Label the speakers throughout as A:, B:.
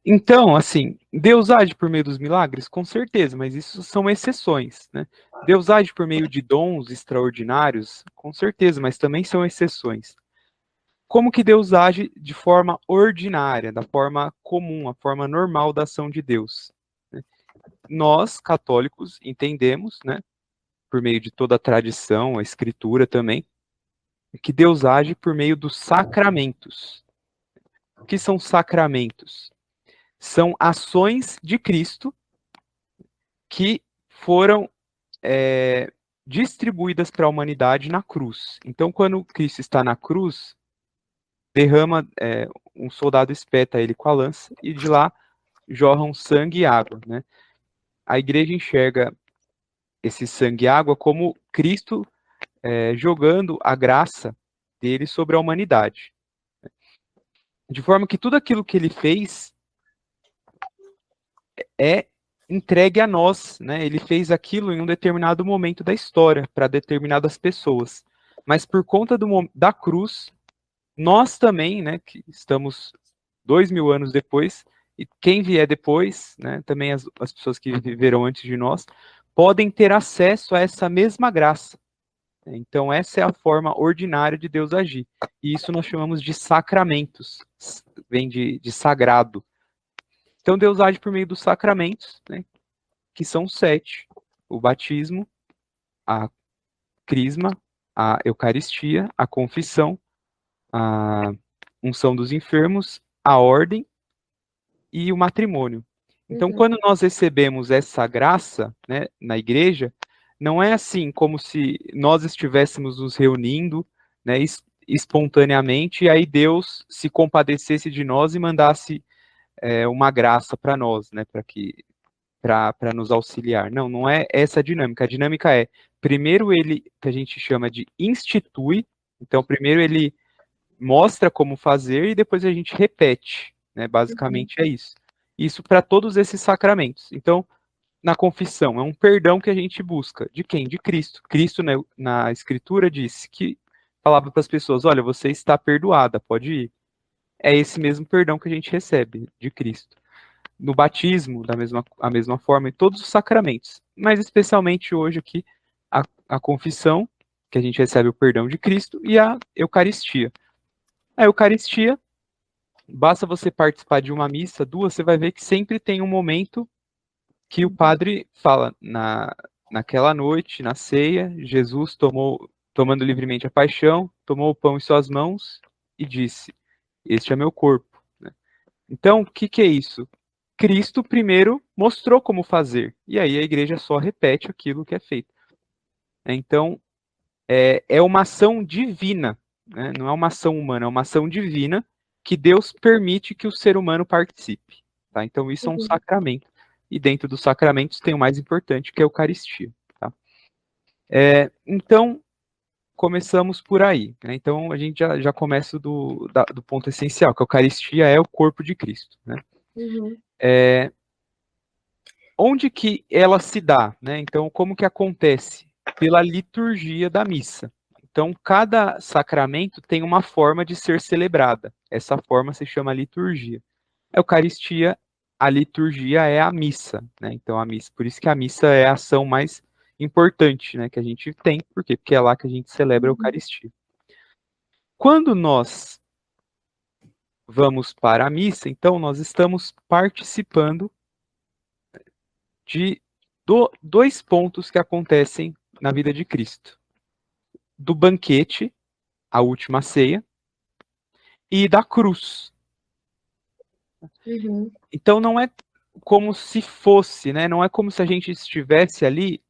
A: Então, assim, Deus age por meio dos milagres? Com certeza, mas isso são exceções, né? Deus age por meio de dons extraordinários? Com certeza, mas também são exceções. Como que Deus age de forma ordinária, da forma comum, a forma normal da ação de Deus? Né? Nós, católicos, entendemos, né, por meio de toda a tradição, a escritura também, que Deus age por meio dos sacramentos. O que são sacramentos? São ações de Cristo que foram distribuídas para a humanidade na cruz. Então, quando Cristo está na cruz, derrama, um soldado espeta ele com a lança e de lá jorram sangue e água, né? A igreja enxerga esse sangue e água como Cristo jogando a graça dele sobre a humanidade. De forma que tudo aquilo que ele fez é entregue a nós, né? Ele fez aquilo em um determinado momento da história, para determinadas pessoas. Mas por conta da cruz, nós também, né, que estamos 2000 anos depois, e quem vier depois, né, também as pessoas que viveram antes de nós, podem ter acesso a essa mesma graça. Então, essa é a forma ordinária de Deus agir. E isso nós chamamos de sacramentos, vem de sagrado. Então, Deus age por meio dos sacramentos, né, que são 7. O batismo, a crisma, a eucaristia, a confissão, a unção dos enfermos, a ordem e o matrimônio. Então, quando nós recebemos essa graça, né, na igreja, não é assim como se nós estivéssemos nos reunindo, né, espontaneamente, e aí Deus se compadecesse de nós e mandasse uma graça para nós, né, para nos auxiliar. Não, não é essa a dinâmica. A dinâmica é, primeiro ele, que a gente chama de institui, então primeiro ele mostra como fazer e depois a gente repete, né? Basicamente é isso. Isso para todos esses sacramentos. Então, na confissão, é um perdão que a gente busca. De quem? De Cristo. Cristo, né, na Escritura, disse que falava para as pessoas: olha, você está perdoada, pode ir. É esse mesmo perdão que a gente recebe de Cristo. No batismo, a mesma forma, em todos os sacramentos. Mas especialmente hoje aqui, a confissão, que a gente recebe o perdão de Cristo, e a Eucaristia. A Eucaristia, basta você participar de uma missa, duas, você vai ver que sempre tem um momento que o padre fala, naquela noite, na ceia, Jesus tomando livremente a paixão, tomou o pão em suas mãos e disse: este é meu corpo. Né? Então, o que é isso? Cristo primeiro mostrou como fazer, e aí a igreja só repete aquilo que é feito. Então, é uma ação divina, né? Não é uma ação humana, é uma ação divina que Deus permite que o ser humano participe. Tá? Então, isso é um sacramento. E dentro dos sacramentos tem o mais importante, que é a Eucaristia. Tá? Então, começamos por aí. Né? Então, a gente já começa do ponto essencial, que a Eucaristia é o corpo de Cristo. Né? Onde que ela se dá? Né? Então, como que acontece? Pela liturgia da missa. Então, cada sacramento tem uma forma de ser celebrada. Essa forma se chama liturgia. A Eucaristia, a liturgia é a missa, né? Então, a missa, por isso que a missa é a ação mais importante, né, que a gente tem. Por quê? Porque é lá que a gente celebra a Eucaristia. Quando nós vamos para a missa, então, nós estamos participando de dois pontos que acontecem na vida de Cristo: do banquete, a última ceia, e da cruz. Então não é como se fosse, né? Não é como se a gente estivesse ali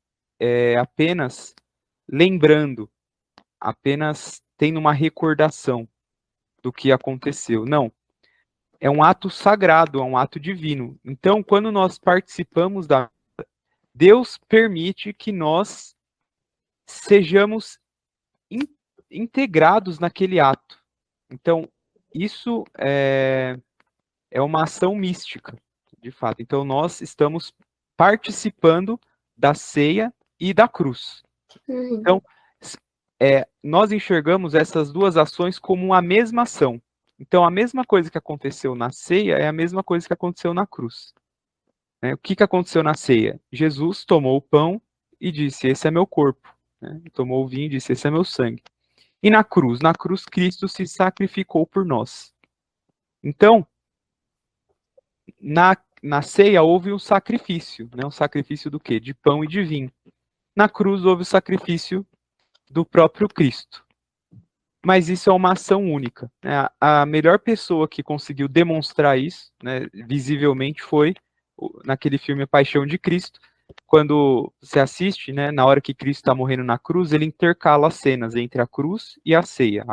A: apenas lembrando, apenas tendo uma recordação do que aconteceu. Não. É um ato sagrado, é um ato divino. Então, quando nós participamos Deus permite que nós sejamos integrados naquele ato. Então, isso é uma ação mística, de fato. Então, nós estamos participando da ceia e da cruz. Então, nós enxergamos essas duas ações como a mesma ação. Então, a mesma coisa que aconteceu na ceia é a mesma coisa que aconteceu na cruz. Né? O que, que aconteceu na ceia? Jesus tomou o pão e disse, esse é meu corpo. Né? Tomou o vinho e disse, esse é meu sangue. E na cruz? Na cruz, Cristo se sacrificou por nós. Então, na ceia houve um sacrifício. Né? Um sacrifício do quê? De pão e de vinho. Na cruz houve o sacrifício do próprio Cristo. Mas isso é uma ação única. Né? A melhor pessoa que conseguiu demonstrar isso, né, visivelmente, foi naquele filme Paixão de Cristo. Quando você assiste, né, na hora que Cristo está morrendo na cruz, ele intercala as cenas entre a cruz e a ceia,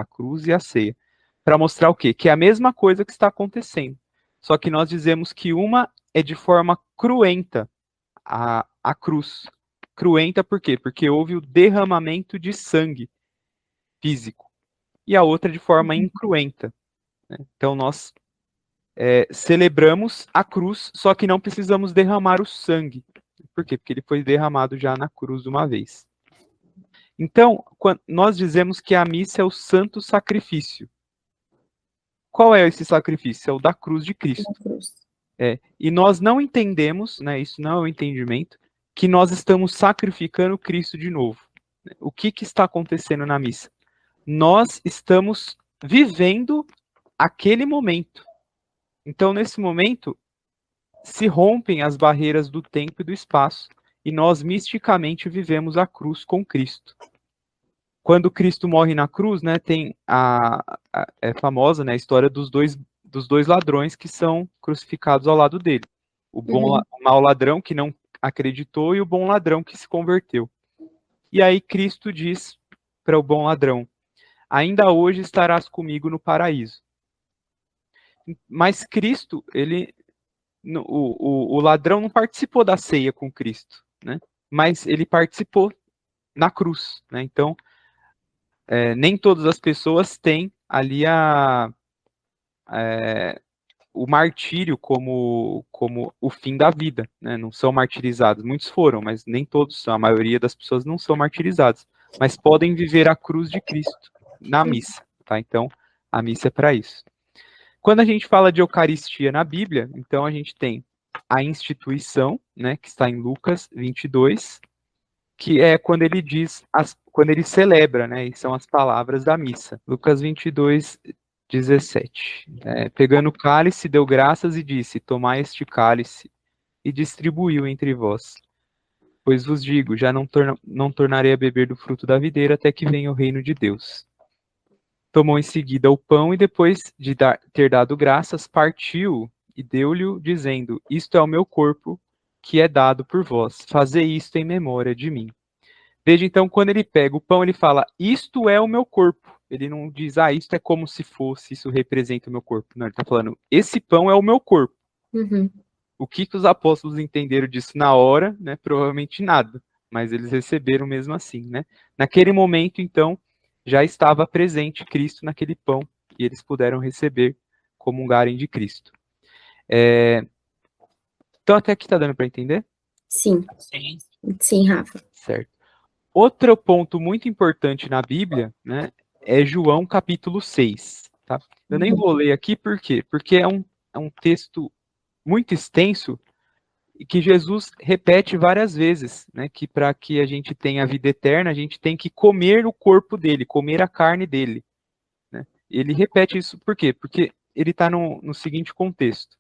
A: para mostrar o quê? Que é a mesma coisa que está acontecendo. Só que nós dizemos que uma é de forma cruenta, a cruz. Cruenta por quê? Porque houve o derramamento de sangue físico. E a outra de forma incruenta. Né? Então nós celebramos a cruz, só que não precisamos derramar o sangue. Por quê? Porque ele foi derramado já na cruz de uma vez. Então, nós dizemos que a missa é o santo sacrifício. Qual é esse sacrifício? É o da cruz de Cristo. E nós não entendemos, né, isso não é o entendimento, que nós estamos sacrificando Cristo de novo. O que está acontecendo na missa? Nós estamos vivendo aquele momento. Então, nesse momento, se rompem as barreiras do tempo e do espaço, e nós misticamente vivemos a cruz com Cristo. Quando Cristo morre na cruz, né, tem é famosa, né, a história dos dois ladrões que são crucificados ao lado dele. O mau ladrão que não acreditou e o bom ladrão que se converteu. E aí Cristo diz para o bom ladrão, ainda hoje estarás comigo no paraíso. Mas Cristo, o ladrão não participou da ceia com Cristo, né? Mas ele participou na cruz, né? Então, nem todas as pessoas têm ali o martírio como o fim da vida, né? Não são martirizados. Muitos foram, mas nem todos são. A maioria das pessoas não são martirizados, mas podem viver a cruz de Cristo na missa, tá? Então, a missa é para isso. Quando a gente fala de Eucaristia na Bíblia, então a gente tem a instituição, né, que está em Lucas 22, que é quando ele diz, quando ele celebra, né, e são as palavras da missa. Lucas 22, 17. Pegando o cálice, deu graças e disse, tomai este cálice, e distribuiu entre vós. Pois vos digo, já não tornarei a beber do fruto da videira até que venha o reino de Deus. Tomou em seguida o pão e depois de ter dado graças, partiu e deu-lhe, dizendo, isto é o meu corpo, que é dado por vós. Fazei isto em memória de mim. Veja, então, quando ele pega o pão, ele fala, isto é o meu corpo. Ele não diz, isto é como se fosse, isso representa o meu corpo. Não, ele está falando, esse pão é o meu corpo.
B: Uhum.
A: O que os apóstolos entenderam disso na hora, né? Provavelmente nada. Mas eles receberam mesmo assim, né? Naquele momento, então, já estava presente Cristo naquele pão e eles puderam receber, comungarem de Cristo. Então, até aqui está dando para entender?
B: Sim. Sim, Rafa.
A: Certo. Outro ponto muito importante na Bíblia, né, é João capítulo 6. Tá? Eu nem vou ler aqui, por quê? Porque é um texto muito extenso e que Jesus repete várias vezes, né, que para que a gente tenha a vida eterna, a gente tem que comer o corpo dele, comer a carne dele. Né? Ele repete isso por quê? Porque ele está no seguinte contexto.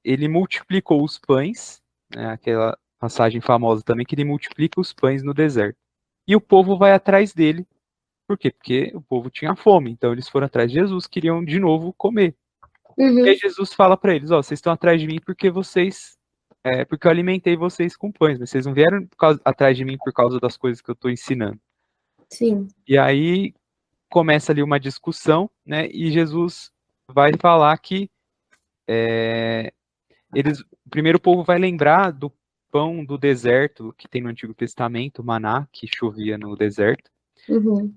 A: Ele multiplicou os pães, né, aquela passagem famosa também, que ele multiplica os pães no deserto. E o povo vai atrás dele. Por quê? Porque o povo tinha fome. Então eles foram atrás de Jesus, queriam de novo comer.
B: Uhum.
A: E aí Jesus fala para eles, vocês estão atrás de mim porque porque eu alimentei vocês com pães, mas vocês não vieram atrás de mim por causa das coisas que eu estou ensinando.
B: Sim.
A: E aí começa ali uma discussão, né? E Jesus vai falar que primeiro o povo vai lembrar do pão do deserto que tem no Antigo Testamento, o maná, que chovia no deserto.
B: Uhum.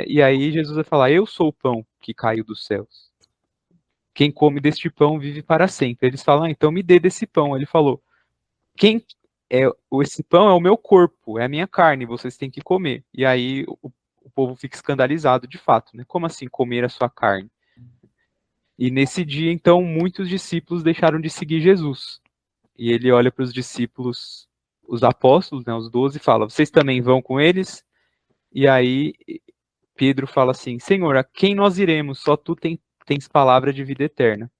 A: E aí Jesus vai falar, eu sou o pão que caiu dos céus. Quem come deste pão vive para sempre. Eles falam, então me dê desse pão. Ele falou, esse pão é o meu corpo, é a minha carne, vocês têm que comer. E aí o povo fica escandalizado de fato, né? Como assim comer a sua carne? E nesse dia, então, muitos discípulos deixaram de seguir Jesus. E ele olha para os discípulos, os apóstolos, né, os 12, e fala: vocês também vão com eles? E aí Pedro fala assim: Senhor, a quem nós iremos? Só tu tens palavra de vida eterna.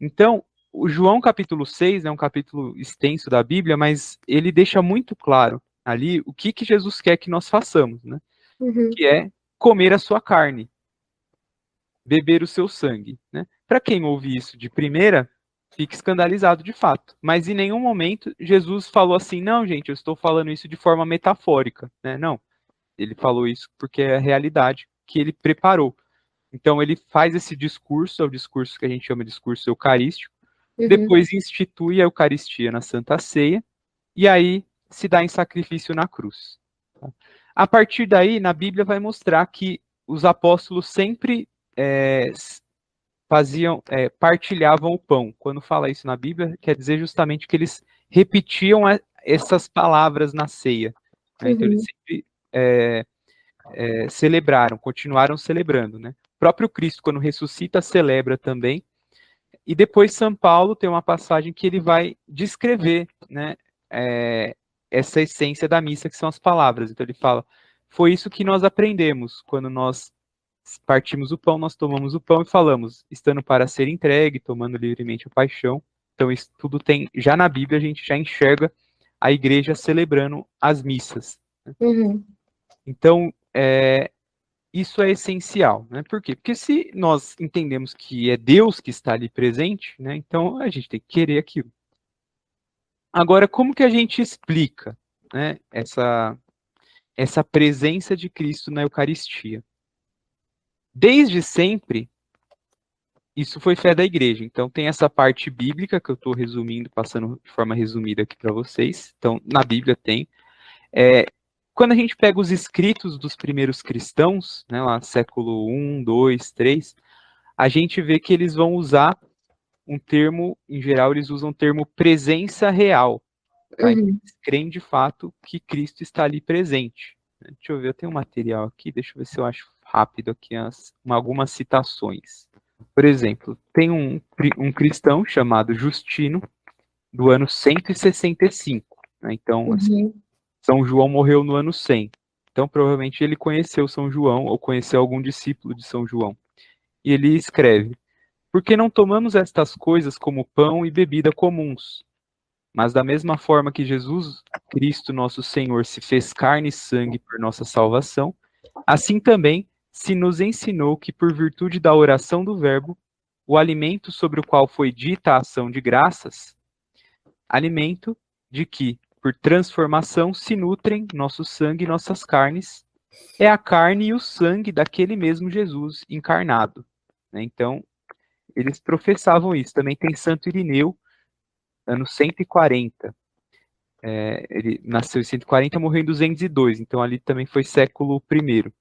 A: Então, o João capítulo 6 é um capítulo extenso da Bíblia, mas ele deixa muito claro ali o que Jesus quer que nós façamos, né?
B: Uhum.
A: Que é comer a sua carne, beber o seu sangue, né? Para quem ouve isso de primeira, fica escandalizado de fato. Mas em nenhum momento Jesus falou assim: não, gente, eu estou falando isso de forma metafórica, né? Não. Ele falou isso porque é a realidade que ele preparou. Então ele faz esse discurso, é o discurso que a gente chama de discurso eucarístico,
B: Uhum.
A: depois institui a Eucaristia na Santa Ceia, e aí se dá em sacrifício na cruz. A partir daí, na Bíblia vai mostrar que os apóstolos sempre partilhavam o pão. Quando fala isso na Bíblia, quer dizer justamente que eles repetiam essas palavras na ceia. Né? Então eles
B: Uhum.
A: sempre celebraram, continuaram celebrando, né? O próprio Cristo, quando ressuscita, celebra também. E depois São Paulo tem uma passagem que ele vai descrever, né, essa essência da missa, que são as palavras. Então ele fala: foi isso que nós aprendemos quando nós partimos o pão, nós tomamos o pão e falamos, estando para ser entregue, tomando livremente a paixão. Então isso tudo tem, já na Bíblia a gente já enxerga a igreja celebrando as missas.
B: Uhum.
A: Então, isso é essencial, né? Por quê? Porque se nós entendemos que é Deus que está ali presente, né? Então a gente tem que querer aquilo. Agora, como que a gente explica, né, essa presença de Cristo na Eucaristia? Desde sempre, isso foi fé da igreja. Então tem essa parte bíblica que eu estou resumindo, passando de forma resumida aqui para vocês. Então, na Bíblia tem. Quando a gente pega os escritos dos primeiros cristãos, né, lá século I, II, III, a gente vê que eles vão usar um termo, em geral, eles usam o termo presença real. Tá? Então,
B: Uhum.
A: eles creem de fato que Cristo está ali presente. Deixa eu ver, eu tenho um material aqui, deixa eu ver se eu acho rápido aqui algumas citações. Por exemplo, tem um cristão chamado Justino, do ano 165. Né? Então, assim,
B: Uhum.
A: São João morreu no ano 100. Então, provavelmente ele conheceu São João ou conheceu algum discípulo de São João. E ele escreve: porque não tomamos estas coisas como pão e bebida comuns, mas da mesma forma que Jesus Cristo, nosso Senhor, se fez carne e sangue por nossa salvação, assim também se nos ensinou que, por virtude da oração do Verbo, o alimento sobre o qual foi dita a ação de graças, alimento de que, por transformação, se nutrem nosso sangue e nossas carnes, é a carne e o sangue daquele mesmo Jesus encarnado. Né? Então, eles professavam isso. Também tem Santo Irineu, ano 140. Ele nasceu em 140 e morreu em 202, então ali também foi século I.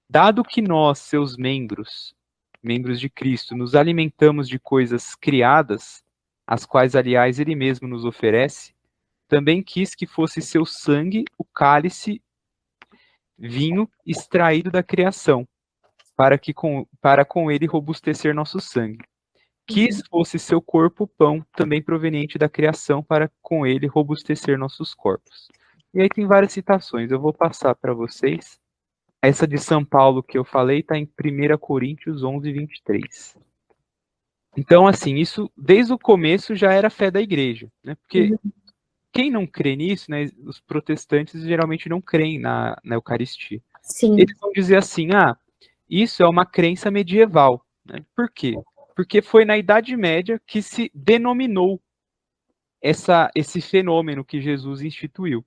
A: Dado que nós, seus membros, membros de Cristo, nos alimentamos de coisas criadas, as quais, aliás, ele mesmo nos oferece, também quis que fosse seu sangue o cálice, vinho extraído da criação, para com ele robustecer nosso sangue. Quis fosse seu corpo pão, também proveniente da criação, para com ele robustecer nossos corpos. E aí tem várias citações, eu vou passar para vocês. Essa de São Paulo que eu falei está em 1 Coríntios 11, 23. Então, assim, isso desde o começo já era fé da igreja, né? Porque
B: Uhum.
A: quem não crê nisso, né, os protestantes geralmente não creem na Eucaristia.
B: Sim.
A: Eles vão dizer assim, isso é uma crença medieval. Né? Por quê? Porque foi na Idade Média que se denominou esse fenômeno que Jesus instituiu.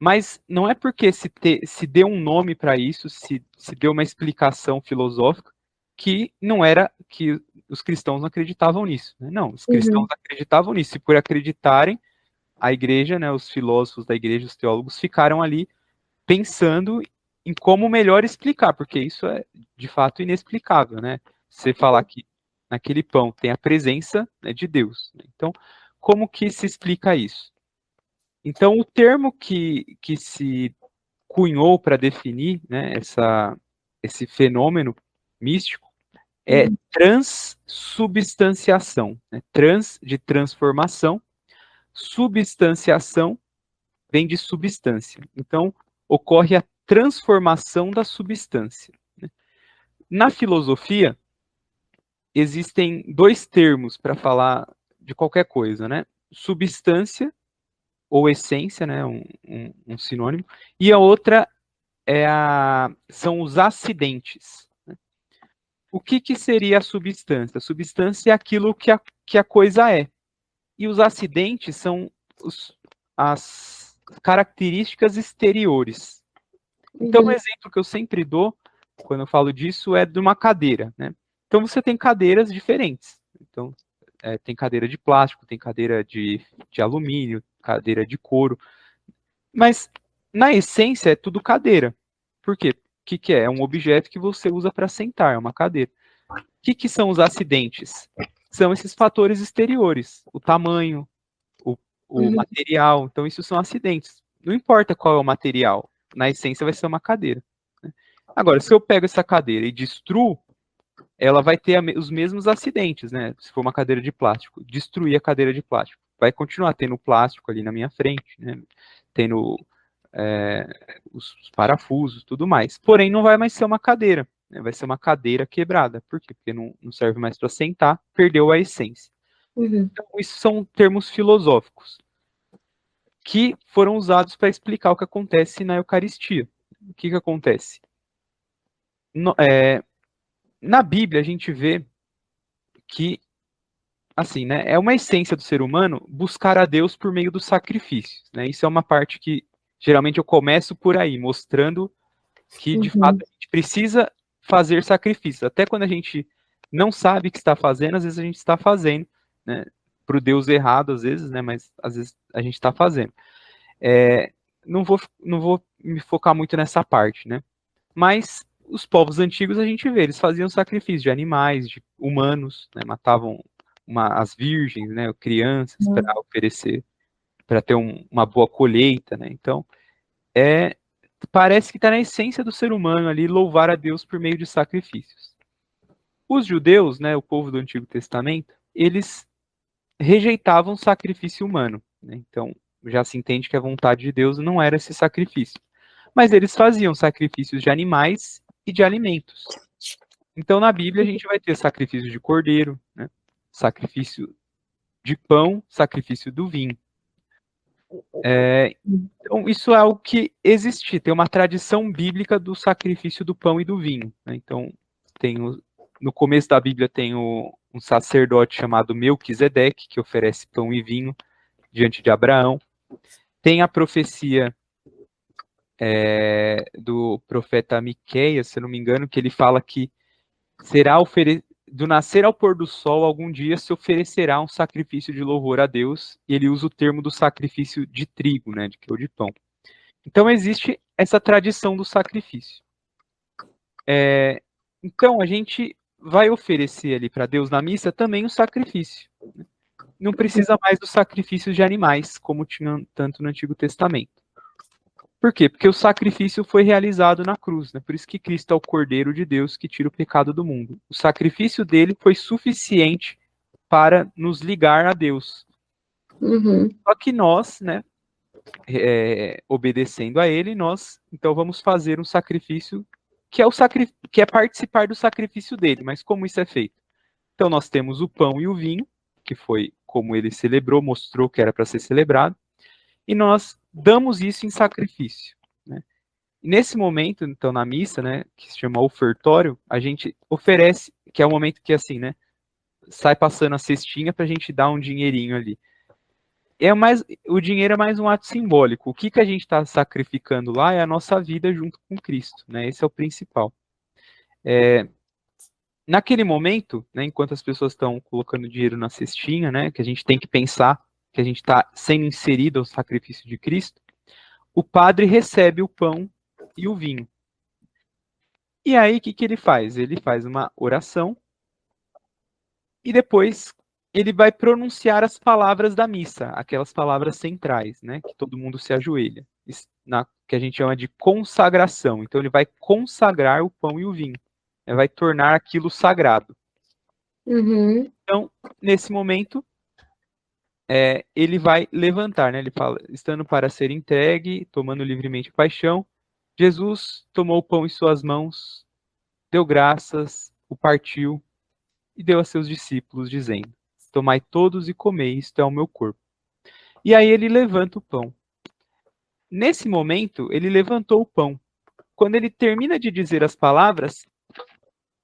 A: Mas não é porque se deu um nome para isso, se deu uma explicação filosófica, que não era que os cristãos não acreditavam nisso. Né? Não, os cristãos
B: Uhum.
A: acreditavam nisso. E por acreditarem, a igreja, né, os filósofos da igreja, os teólogos, ficaram ali pensando em como melhor explicar, porque isso é de fato inexplicável, né? Você falar que naquele pão tem a presença, né, de Deus. Né? Então, como que se explica isso? Então, o termo que se cunhou para definir, né, esse fenômeno místico é transubstanciação, né? Trans de transformação, substanciação vem de substância. Então, ocorre a transformação da substância. Na filosofia, existem dois termos para falar de qualquer coisa, né? Substância ou essência, né? Um sinônimo, e a outra são os acidentes. O que seria a substância? A substância é aquilo que a coisa é. E os acidentes são as características exteriores. Então, um exemplo que eu sempre dou, quando eu falo disso, é de uma cadeira, né? Então, você tem cadeiras diferentes. Então, tem cadeira de plástico, tem cadeira de alumínio, cadeira de couro. Mas, na essência, é tudo cadeira. Por quê? O que é? É um objeto que você usa para sentar, é uma cadeira. O que são os acidentes? São esses fatores exteriores, o tamanho, o material. Então, isso são acidentes. Não importa qual é o material, na essência vai ser uma cadeira. Agora, se eu pego essa cadeira e destruo, ela vai ter os mesmos acidentes, né? Se for uma cadeira de plástico, destruir a cadeira de plástico. Vai continuar tendo plástico ali na minha frente, né? Tendo os parafusos, tudo mais. Porém, não vai mais ser uma cadeira, né? Vai ser uma cadeira quebrada. Por quê? Porque não serve mais para sentar, perdeu a essência. Então, isso são termos filosóficos que foram usados para explicar o que acontece na Eucaristia. O que acontece? Na Bíblia, a gente vê que, assim, né, é uma essência do ser humano buscar a Deus por meio dos sacrifícios, né? Isso é uma parte que, geralmente, eu começo por aí, mostrando que, de fato, a gente precisa fazer sacrifícios. Até quando a gente não sabe o que está fazendo, às vezes a gente está fazendo, né? Para o Deus errado, às vezes, né? Mas, às vezes, a gente está fazendo. Não vou me focar muito nessa parte, né? Mas os povos antigos a gente vê, eles faziam sacrifício de animais, de humanos, né? Matavam as virgens, né? Crianças para oferecer, para ter uma boa colheita, né? Então, parece que está na essência do ser humano ali louvar a Deus por meio de sacrifícios. Os judeus, né? O povo do Antigo Testamento, eles rejeitavam o sacrifício humano, né? Então, já se entende que a vontade de Deus não era esse sacrifício. Mas eles faziam sacrifícios de animais e de alimentos. Então, na Bíblia, a gente vai ter sacrifício de cordeiro, né? Sacrifício de pão, sacrifício do vinho. Então, isso é algo que existe, tem uma tradição bíblica do sacrifício do pão e do vinho, né? Então, no começo da Bíblia tem um sacerdote chamado Melquisedeque, que oferece pão e vinho diante de Abraão. Tem a profecia do profeta Miqueias, se eu não me engano, que ele fala que do nascer ao pôr do sol, algum dia se oferecerá um sacrifício de louvor a Deus, e ele usa o termo do sacrifício de trigo, né, ou de pão. Então existe essa tradição do sacrifício. Então a gente vai oferecer ali para Deus na missa também o sacrifício. Não precisa mais dos sacrifícios de animais, como tinha tanto no Antigo Testamento. Por quê? Porque o sacrifício foi realizado na cruz, né? Por isso que Cristo é o Cordeiro de Deus que tira o pecado do mundo. O sacrifício dele foi suficiente para nos ligar a Deus. Só que nós, né, obedecendo a ele, nós então vamos fazer um sacrifício que é participar do sacrifício dele. Mas como isso é feito? Então nós temos o pão e o vinho, que foi como ele celebrou, mostrou que era para ser celebrado, e nós damos isso em sacrifício, né? Nesse momento, então, na missa, né, que se chama ofertório, a gente oferece, que é o momento que, assim, né, sai passando a cestinha para a gente dar um dinheirinho ali. O dinheiro é mais um ato simbólico. O que a gente está sacrificando lá é a nossa vida junto com Cristo, né? Esse é o principal. Naquele momento, né, enquanto as pessoas estão colocando dinheiro na cestinha, né, que a gente tem que pensar que a gente está sendo inserido ao sacrifício de Cristo, o padre recebe o pão e o vinho. E aí, o que ele faz? Ele faz uma oração e depois ele vai pronunciar as palavras da missa, aquelas palavras centrais, né, que todo mundo se ajoelha, que a gente chama de consagração. Então, ele vai consagrar o pão e o vinho, vai tornar aquilo sagrado.
B: Uhum.
A: Então, nesse momento, ele vai levantar, né? Ele fala, estando para ser entregue, tomando livremente a paixão, Jesus tomou o pão em suas mãos, deu graças, o partiu e deu a seus discípulos, dizendo, tomai todos e comei, isto é o meu corpo. E aí ele levanta o pão. Nesse momento, ele levantou o pão. Quando ele termina de dizer as palavras,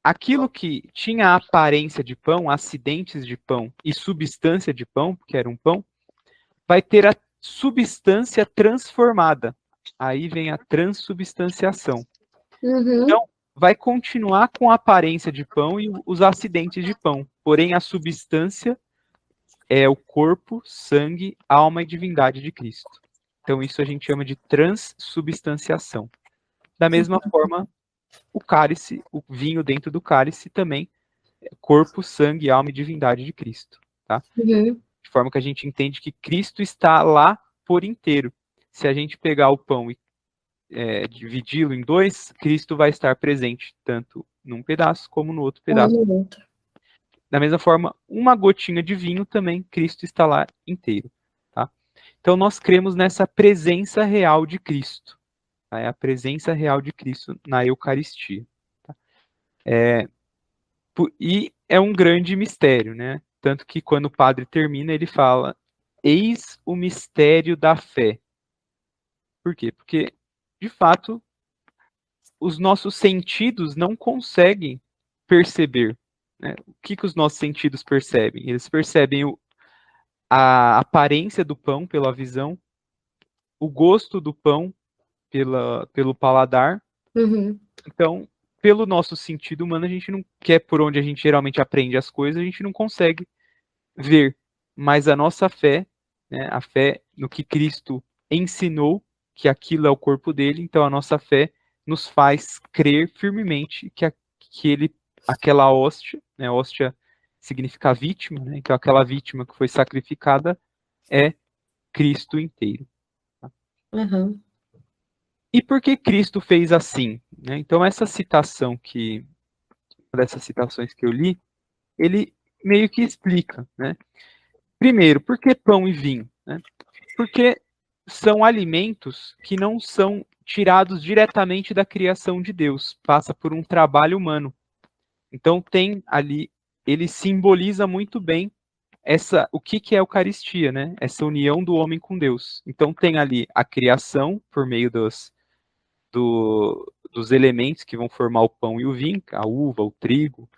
A: aquilo que tinha a aparência de pão, acidentes de pão e substância de pão, porque era um pão, vai ter a substância transformada. Aí vem a transubstanciação.
B: Uhum.
A: Então, vai continuar com a aparência de pão e os acidentes de pão. Porém, a substância é o corpo, sangue, alma e divindade de Cristo. Então, isso a gente chama de transubstanciação. Da mesma forma, o cálice, o vinho dentro do cálice também é corpo, sangue, alma e divindade de Cristo. Tá?
B: Uhum.
A: De forma que a gente entende que Cristo está lá por inteiro. Se a gente pegar o pão e dividi-lo em dois, Cristo vai estar presente tanto num pedaço como no outro pedaço. Da mesma forma, uma gotinha de vinho também, Cristo está lá inteiro. Tá? Então, nós cremos nessa presença real de Cristo. Tá? É a presença real de Cristo na Eucaristia. Tá? E é um grande mistério, né? Tanto que quando o padre termina, ele fala, eis o mistério da fé. Por quê? Porque, de fato, os nossos sentidos não conseguem perceber. Né? O que os nossos sentidos percebem? Eles percebem a aparência do pão pela visão, o gosto do pão pelo paladar.
B: Uhum.
A: Então, pelo nosso sentido humano, a gente não quer por onde a gente geralmente aprende as coisas, a gente não consegue ver. Mas a nossa fé, né, a fé no que Cristo ensinou, que aquilo é o corpo dele, então a nossa fé nos faz crer firmemente que aquela hóstia, né, hóstia significa vítima, né, então aquela vítima que foi sacrificada é Cristo inteiro. Tá?
B: Uhum.
A: E por que Cristo fez assim? Né? Então essa citação dessas citações que eu li, ele meio que explica, né? Primeiro, por que pão e vinho? Né? Porque são alimentos que não são tirados diretamente da criação de Deus, passa por um trabalho humano. Então tem ali, ele simboliza muito bem o que é a Eucaristia, né? Essa união do homem com Deus. Então tem ali a criação por meio dos elementos que vão formar o pão e o vinho, a uva, o trigo,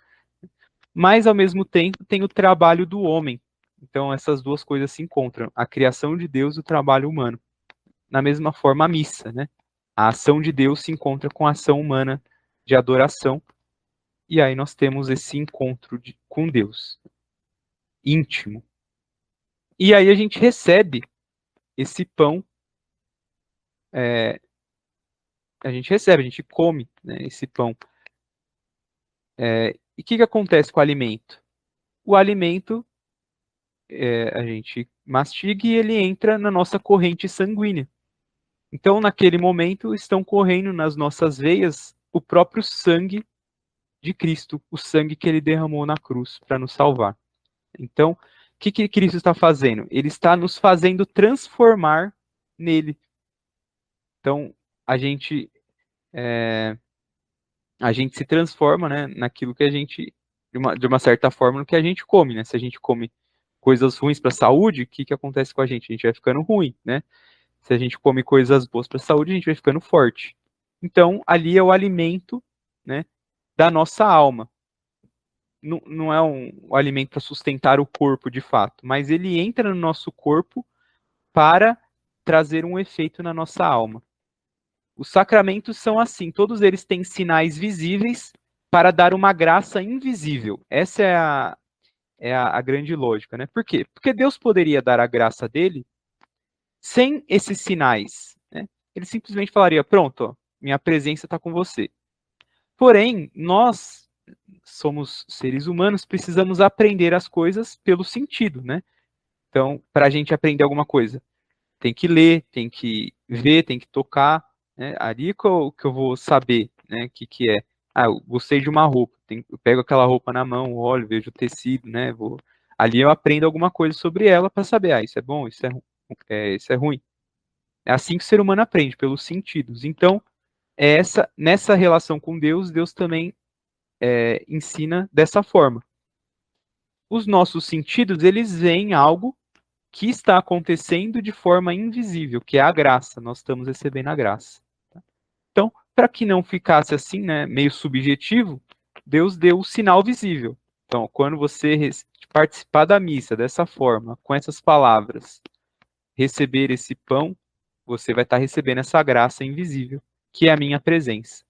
A: mas ao mesmo tempo tem o trabalho do homem. Então essas duas coisas se encontram, a criação de Deus e o trabalho humano. Na mesma forma a missa, né? A ação de Deus se encontra com a ação humana de adoração, e aí nós temos esse encontro com Deus, íntimo. E aí a gente recebe esse pão, a gente come, né, esse pão. E o que acontece com o alimento? O alimento, a gente mastiga e ele entra na nossa corrente sanguínea. Então, naquele momento, estão correndo nas nossas veias o próprio sangue de Cristo, o sangue que ele derramou na cruz para nos salvar. Então, o que Cristo está fazendo? Ele está nos fazendo transformar nele. Então, a gente se transforma, né, naquilo que a gente, de uma certa forma, no que a gente come, né? Se a gente come coisas ruins para a saúde, o que acontece com a gente? A gente vai ficando ruim, né? Se a gente come coisas boas para a saúde, a gente vai ficando forte. Então, ali é o alimento, né, da nossa alma. Não é um alimento para sustentar o corpo de fato, mas ele entra no nosso corpo para trazer um efeito na nossa alma. Os sacramentos são assim, todos eles têm sinais visíveis para dar uma graça invisível. Essa é a grande lógica, né? Por quê? Porque Deus poderia dar a graça dele sem esses sinais, né? Ele simplesmente falaria, pronto, ó, minha presença está com você. Porém, nós somos seres humanos, precisamos aprender as coisas pelo sentido, né? Então, para a gente aprender alguma coisa, tem que ler, tem que ver, tem que tocar, né? Ali que eu vou saber, né, o que é. eu gostei de uma roupa, eu pego aquela roupa na mão, olho, vejo o tecido, né? Ali eu aprendo alguma coisa sobre ela para saber, isso é bom, isso é ruim. É assim que o ser humano aprende, pelos sentidos. Então, nessa relação com Deus, Deus também ensina dessa forma. Os nossos sentidos, eles veem algo que está acontecendo de forma invisível, que é a graça, nós estamos recebendo a graça. Então, para que não ficasse assim, né, meio subjetivo, Deus deu o sinal visível. Então, quando você participar da missa dessa forma, com essas palavras, receber esse pão, você vai estar recebendo essa graça invisível, que é a minha presença.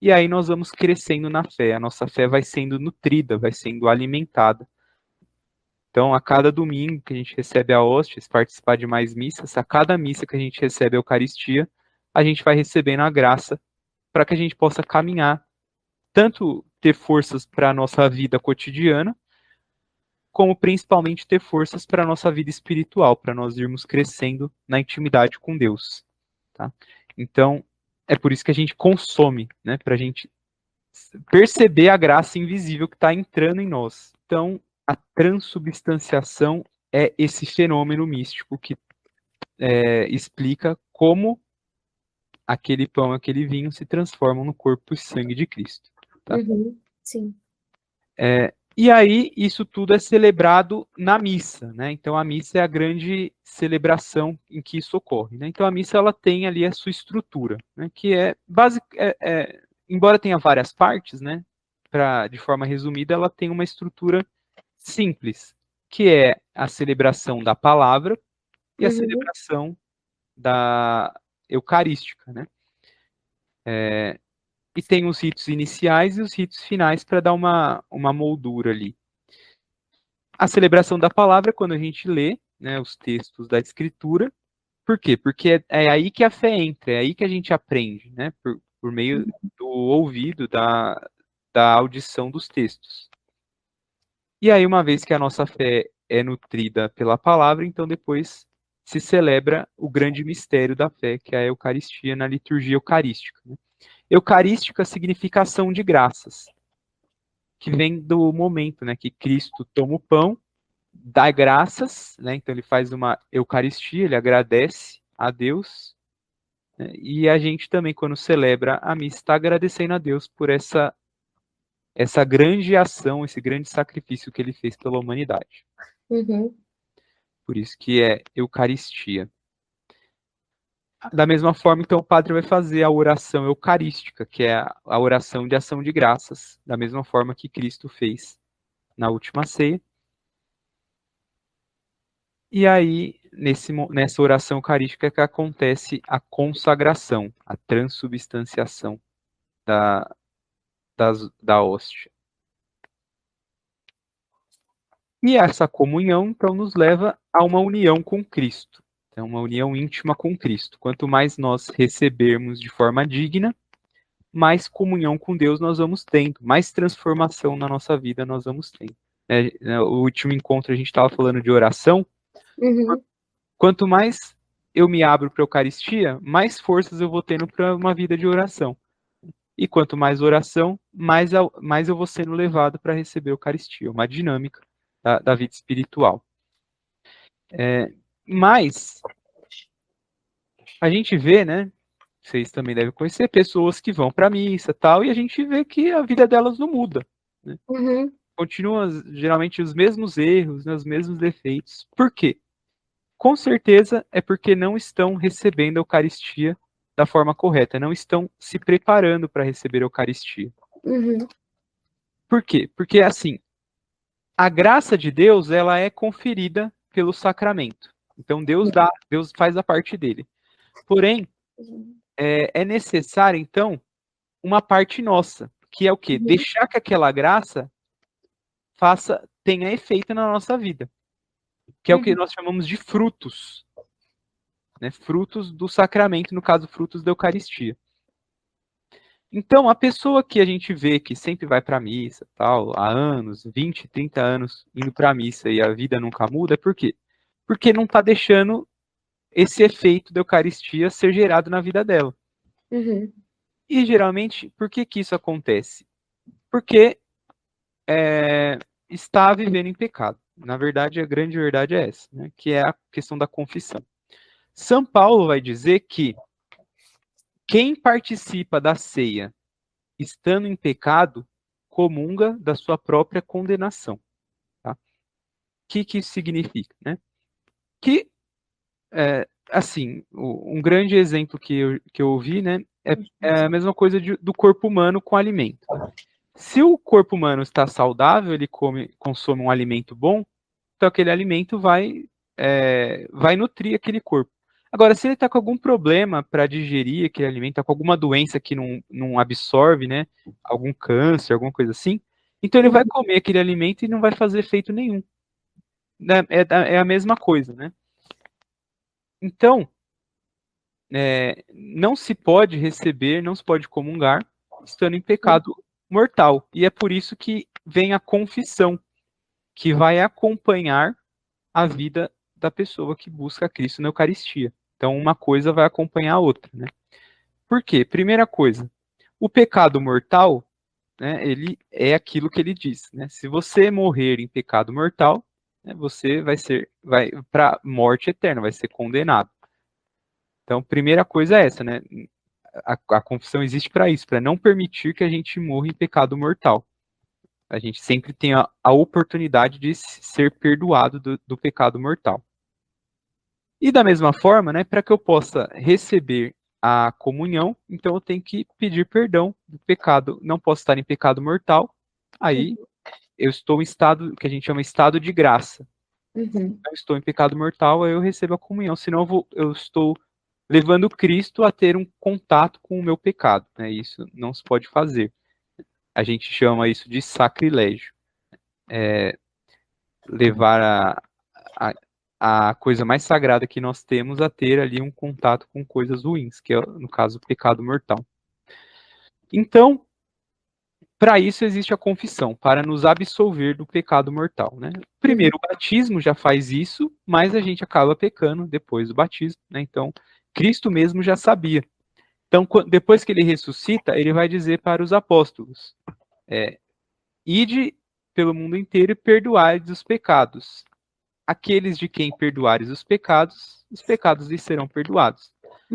A: E aí nós vamos crescendo na fé, a nossa fé vai sendo nutrida, vai sendo alimentada. Então, a cada domingo que a gente recebe a hóstia, se participar de mais missas, a cada missa que a gente recebe a Eucaristia, a gente vai recebendo a graça para que a gente possa caminhar, tanto ter forças para a nossa vida cotidiana, como principalmente ter forças para a nossa vida espiritual, para nós irmos crescendo na intimidade com Deus. Tá? Então, é por isso que a gente consome, né, para a gente perceber a graça invisível que está entrando em nós. Então, a transubstanciação é esse fenômeno místico que explica como aquele pão, aquele vinho se transformam no corpo e sangue de Cristo. Tá?
B: Sim.
A: E aí, isso tudo é celebrado na missa, né? Então, a missa é a grande celebração em que isso ocorre, né? Então, a missa, ela tem ali a sua estrutura, né? Que é básica, embora tenha várias partes, né? De forma resumida, ela tem uma estrutura simples, que é a celebração da palavra e a celebração da eucarística, né? E tem os ritos iniciais e os ritos finais para dar uma moldura ali. A celebração da palavra é quando a gente lê, né, os textos da Escritura. Por quê? Porque é aí que a fé entra, é aí que a gente aprende, né, por meio do ouvido, da audição dos textos. E aí, uma vez que a nossa fé é nutrida pela palavra, então depois se celebra o grande mistério da fé, que é a Eucaristia, na liturgia eucarística. Né? Eucarística significa ação de graças, que vem do momento, né, que Cristo toma o pão, dá graças, né, então ele faz uma Eucaristia, ele agradece a Deus, né, e a gente também, quando celebra a missa, está agradecendo a Deus por essa grande ação, esse grande sacrifício que ele fez pela humanidade. Por isso que é Eucaristia. Da mesma forma, então, o padre vai fazer a oração eucarística, que é a oração de ação de graças, da mesma forma que Cristo fez na última ceia. E aí, nessa oração eucarística, é que acontece a consagração, a transubstanciação da hóstia. E essa comunhão, então, nos leva a uma união com Cristo. É uma união íntima com Cristo. Quanto mais nós recebermos de forma digna, mais comunhão com Deus nós vamos tendo, mais transformação na nossa vida nós vamos tendo. O último encontro a gente estava falando de oração. Quanto mais eu me abro para a Eucaristia, mais forças eu vou tendo para uma vida de oração. E quanto mais oração, mais eu vou sendo levado para receber a Eucaristia. Uma dinâmica da vida espiritual. Mas a gente vê, né? Vocês também devem conhecer pessoas que vão para a missa tal, e a gente vê que a vida delas não muda. Né? Continuam geralmente os mesmos erros, né, os mesmos defeitos. Por quê? Com certeza é porque não estão recebendo a Eucaristia da forma correta, não estão se preparando para receber a Eucaristia. Por quê? Porque, assim, a graça de Deus, ela é conferida pelo sacramento. Então, Deus faz a parte dele. Porém, é necessário, então, uma parte nossa, que é o quê? Deixar que aquela graça tenha efeito na nossa vida. Que é o que nós chamamos de frutos. Né? Frutos do sacramento, no caso, frutos da Eucaristia. Então, a pessoa que a gente vê que sempre vai para a missa, tal, há anos, 20, 30 anos indo para a missa e a vida nunca muda, por quê? Porque não está deixando esse efeito da Eucaristia ser gerado na vida dela. E, geralmente, por que isso acontece? porque está vivendo em pecado. Na verdade, a grande verdade é essa, né? Que é a questão da confissão. São Paulo vai dizer que quem participa da ceia estando em pecado comunga da sua própria condenação. Tá? O que isso significa? Né? Que, assim, um grande exemplo que eu ouvi, né, é a mesma coisa do corpo humano com alimento. Se o corpo humano está saudável, ele consome um alimento bom, então aquele alimento vai nutrir aquele corpo. Agora, se ele está com algum problema para digerir aquele alimento, está com alguma doença que não absorve, né, algum câncer, alguma coisa assim, então ele vai comer aquele alimento e não vai fazer efeito nenhum. Né? É a mesma coisa, né? Então, não se pode receber, não se pode comungar, estando em pecado mortal. E é por isso que vem a confissão, que vai acompanhar a vida da pessoa que busca Cristo na Eucaristia. Então, uma coisa vai acompanhar a outra, né? Por quê? Primeira coisa, o pecado mortal, né, ele é aquilo que ele diz, né? Se você morrer em pecado mortal, né, você vai para morte eterna, vai ser condenado. Então, primeira coisa é essa, né? A confissão existe para isso, para não permitir que a gente morra em pecado mortal. A gente sempre tem a oportunidade de ser perdoado do pecado mortal. E da mesma forma, né, para que eu possa receber a comunhão, então eu tenho que pedir perdão do pecado. Não posso estar em pecado mortal, aí eu estou em estado que a gente chama estado de graça. Eu estou em pecado mortal, aí eu recebo a comunhão, senão eu estou levando Cristo a ter um contato com o meu pecado. Né? Isso não se pode fazer. A gente chama isso de sacrilégio. Levar a coisa mais sagrada que nós temos a ter ali um contato com coisas ruins, que é, no caso, o pecado mortal. Então, para isso existe a confissão, para nos absolver do pecado mortal. Né? Primeiro, o batismo já faz isso, mas a gente acaba pecando depois do batismo. Né? Então, Cristo mesmo já sabia. Então, depois que ele ressuscita, ele vai dizer para os apóstolos: ide pelo mundo inteiro e perdoai os pecados. Aqueles de quem perdoares os pecados lhes serão perdoados.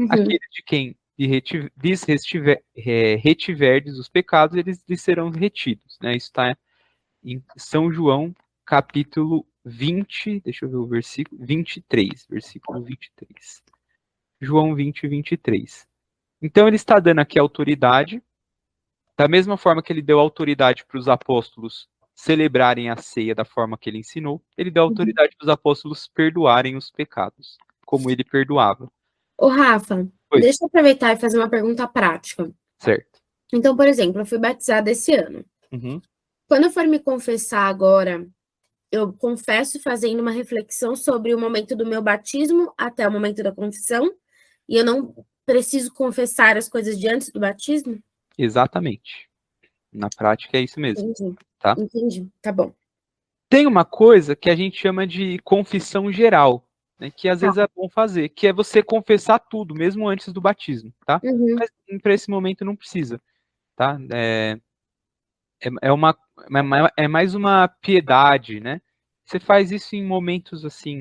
A: Aqueles de quem lhes retiverdes os pecados, eles lhes serão retidos. Né? Isso está em São João, capítulo 20, deixa eu ver o versículo, 23, versículo 23. João 20, 23. Então ele está dando aqui autoridade, da mesma forma que ele deu autoridade para os apóstolos celebrarem a ceia da forma que ele ensinou, ele deu autoridade para os apóstolos perdoarem os pecados, como ele perdoava.
B: Ô, Rafa,
A: Pois,
B: deixa eu aproveitar e fazer uma pergunta prática.
A: certo.
B: Então, por exemplo, eu fui batizada esse ano.
A: Uhum.
B: Quando eu for me confessar agora, eu confesso fazendo uma reflexão sobre o momento do meu batismo até o momento da confissão, e eu não preciso confessar as coisas de antes do batismo?
A: Exatamente. Na prática é isso mesmo,
B: Entendi.
A: tá?
B: Entendi. Tá bom.
A: Tem uma coisa que a gente chama de confissão geral, né, que às vezes é bom fazer, que é você confessar tudo, mesmo antes do batismo, tá? Mas para esse momento não precisa, tá? É mais uma piedade, né? Você faz isso em momentos assim,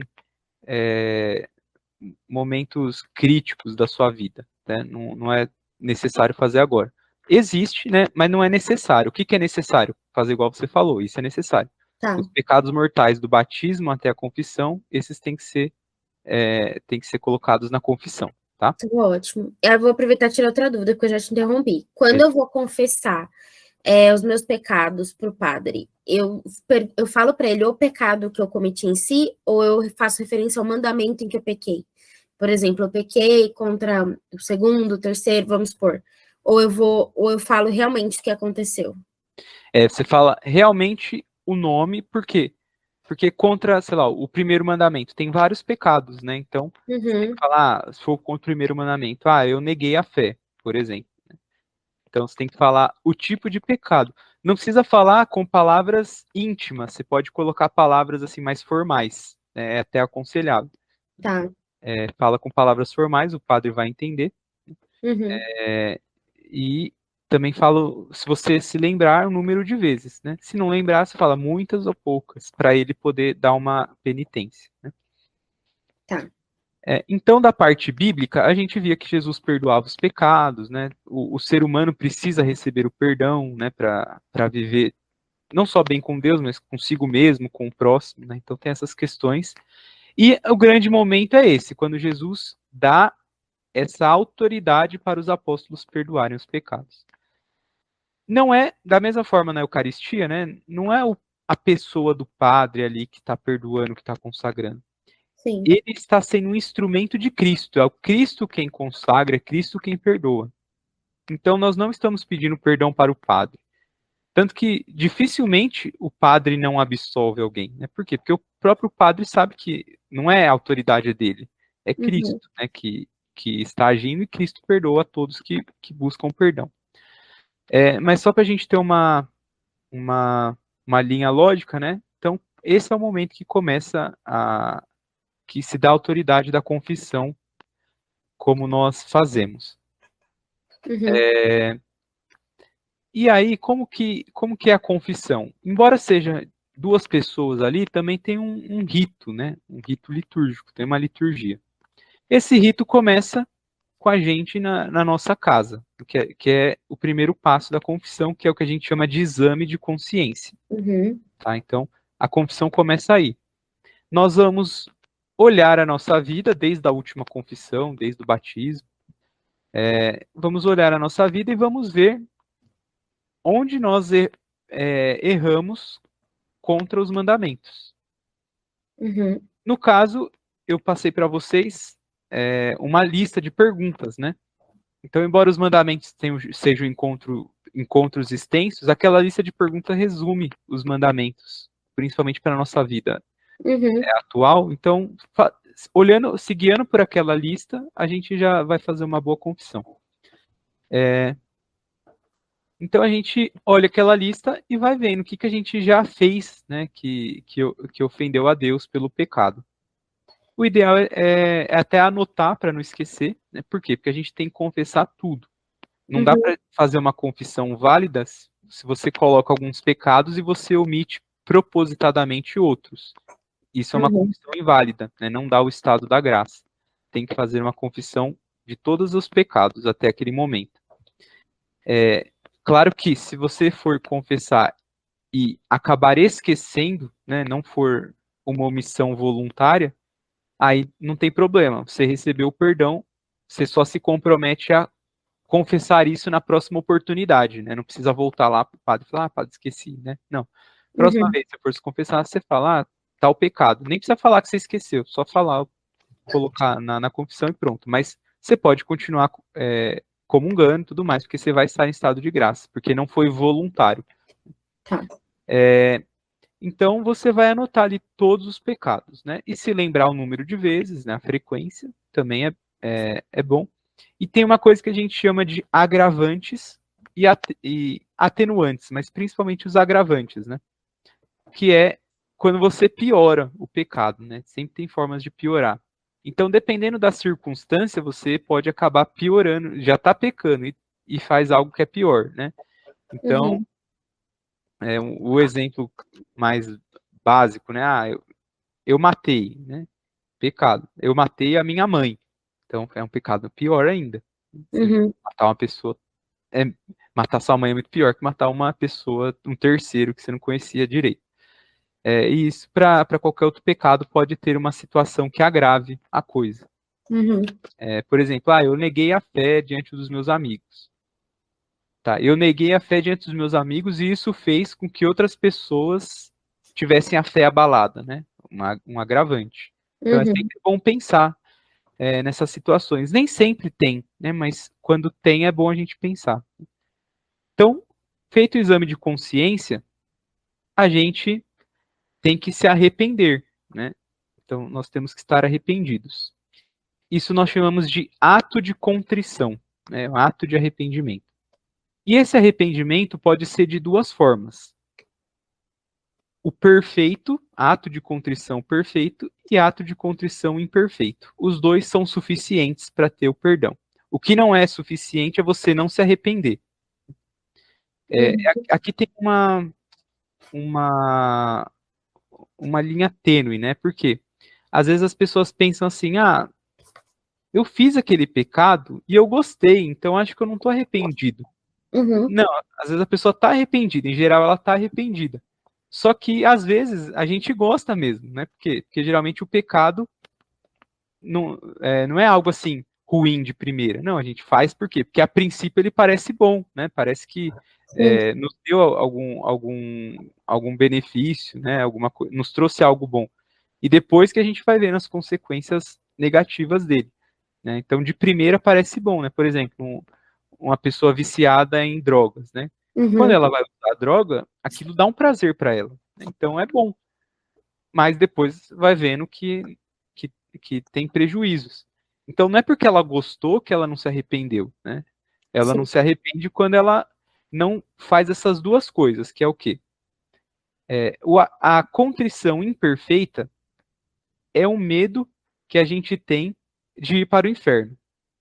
A: momentos críticos da sua vida, né? Não é necessário fazer agora. Existe, né? Mas não é necessário. O que é necessário? Fazer igual você falou, isso é necessário.
B: Tá.
A: Os pecados mortais do batismo até a confissão, esses têm que ser colocados na confissão, tá?
B: Tá ótimo. Eu vou aproveitar e tirar outra dúvida, porque eu já te interrompi. Quando eu vou confessar os meus pecados para o padre, eu falo para ele o pecado que eu cometi em si, ou eu faço referência ao mandamento em que eu pequei? Por exemplo, eu pequei contra o segundo, o terceiro, vamos supor. Ou eu falo realmente o que aconteceu?
A: Você fala realmente o nome, por quê? Porque contra, sei lá, o primeiro mandamento tem vários pecados, né? Então, você tem que falar, se for contra o primeiro mandamento, eu neguei a fé, por exemplo. Então, você tem que falar o tipo de pecado. Não precisa falar com palavras íntimas, você pode colocar palavras assim mais formais, né? É até aconselhável.
B: Tá.
A: Fala com palavras formais, o padre vai entender.
B: Uhum.
A: E também falo, se você se lembrar, o número de vezes, né? Se não lembrar, você fala muitas ou poucas, para ele poder dar uma penitência, né?
B: Tá.
A: Então, da parte bíblica, a gente via que Jesus perdoava os pecados, né? O ser humano precisa receber o perdão, né, para viver não só bem com Deus, mas consigo mesmo, com o próximo, né? Então tem essas questões. E o grande momento é esse, quando Jesus dá essa autoridade para os apóstolos perdoarem os pecados. Não é, da mesma forma na Eucaristia, né? Não é a pessoa do padre ali que está perdoando, que está consagrando.
B: Sim.
A: Ele está sendo um instrumento de Cristo. É o Cristo quem consagra, é Cristo quem perdoa. Então nós não estamos pedindo perdão para o padre. Tanto que dificilmente o padre não absolve alguém. Né? Por quê? Porque o próprio padre sabe que não é a autoridade dele, é Cristo, né, que está agindo, e Cristo perdoa a todos que buscam perdão. Mas só para a gente ter uma linha lógica, né? Então, esse é o momento que começa que se dá a autoridade da confissão, como nós fazemos.
B: Uhum.
A: E aí, como que é a confissão? Embora seja duas pessoas ali, também tem um rito, né? Um rito litúrgico, tem uma liturgia. Esse rito começa com a gente na nossa casa, que é o primeiro passo da confissão, que é o que a gente chama de exame de consciência.
B: Uhum.
A: Tá? Então, a confissão começa aí. Nós vamos olhar a nossa vida desde a última confissão, desde o batismo. Vamos olhar a nossa vida e vamos ver onde nós erramos contra os mandamentos.
B: Uhum.
A: No caso, eu passei para vocês uma lista de perguntas, né? Então, embora os mandamentos sejam encontros extensos, aquela lista de perguntas resume os mandamentos, principalmente para a nossa vida
B: Uhum.
A: atual. Então, se guiando por aquela lista, a gente já vai fazer uma boa confissão. Então a gente olha aquela lista e vai vendo o que a gente já fez, né, que ofendeu a Deus pelo pecado. O ideal é até anotar para não esquecer, né? Por quê? Porque a gente tem que confessar tudo. Não dá para fazer uma confissão válida se você coloca alguns pecados e você omite propositadamente outros. Isso é uma
B: Uhum.
A: confissão inválida, né? Não dá o estado da graça. Tem que fazer uma confissão de todos os pecados até aquele momento. Claro que se você for confessar e acabar esquecendo, né, não for uma omissão voluntária, aí não tem problema. Você recebeu o perdão, você só se compromete a confessar isso na próxima oportunidade, né? Não precisa voltar lá para o padre e falar, padre, esqueci, né? Não. Próxima
B: Uhum.
A: vez que você for se confessar, você fala, tal pecado. Nem precisa falar que você esqueceu, só falar, colocar na confissão e pronto. Mas você pode continuar comungando e tudo mais, porque você vai estar em estado de graça, porque não foi voluntário.
B: Tá.
A: Então você vai anotar ali todos os pecados, né? E se lembrar o número de vezes, né? A frequência também é bom. E tem uma coisa que a gente chama de agravantes e atenuantes, mas principalmente os agravantes, né? Que é quando você piora o pecado, né? Sempre tem formas de piorar. Então, dependendo da circunstância, você pode acabar piorando, já está pecando e faz algo que é pior, né? Então, o exemplo mais básico, né? Eu matei, né? Pecado. Eu matei a minha mãe. Então, é um pecado pior ainda.
B: Uhum.
A: Matar uma pessoa matar sua mãe é muito pior que matar uma pessoa, um terceiro que você não conhecia direito. E isso, para qualquer outro pecado, pode ter uma situação que agrave a coisa.
B: Uhum.
A: Por exemplo, eu neguei a fé diante dos meus amigos. Tá, eu neguei a fé diante dos meus amigos e isso fez com que outras pessoas tivessem a fé abalada, né? Um agravante. Então é
B: Uhum.
A: sempre bom pensar nessas situações. Nem sempre tem, né? Mas quando tem é bom a gente pensar. Então, feito o exame de consciência, a gente tem que se arrepender, né? Então, nós temos que estar arrependidos. Isso nós chamamos de ato de contrição, né? Um ato de arrependimento. E esse arrependimento pode ser de duas formas. O perfeito, ato de contrição perfeito, e ato de contrição imperfeito. Os dois são suficientes para ter o perdão. O que não é suficiente é você não se arrepender. Aqui tem uma, uma linha tênue, né? Porque às vezes as pessoas pensam assim, eu fiz aquele pecado e eu gostei, então acho que eu não estou arrependido. Não, às vezes a pessoa está arrependida, em geral ela está arrependida. Só que às vezes a gente gosta mesmo, né? Porque geralmente o pecado não é algo assim ruim de primeira. Não, a gente faz por quê? Porque a princípio ele parece bom, né? Parece que nos deu algum benefício, né? Nos trouxe algo bom. E depois que a gente vai vendo as consequências negativas dele, né? Então, de primeira parece bom, né? Por exemplo, uma pessoa viciada em drogas, né? Quando ela vai usar a droga, aquilo dá um prazer para ela, né? Então é bom. Mas depois vai vendo que tem prejuízos. Então não é porque ela gostou que ela não se arrependeu, né? Ela
B: Sim.
A: não se arrepende quando ela não faz essas duas coisas, que é o quê? A contrição imperfeita é um medo que a gente tem de ir para o inferno.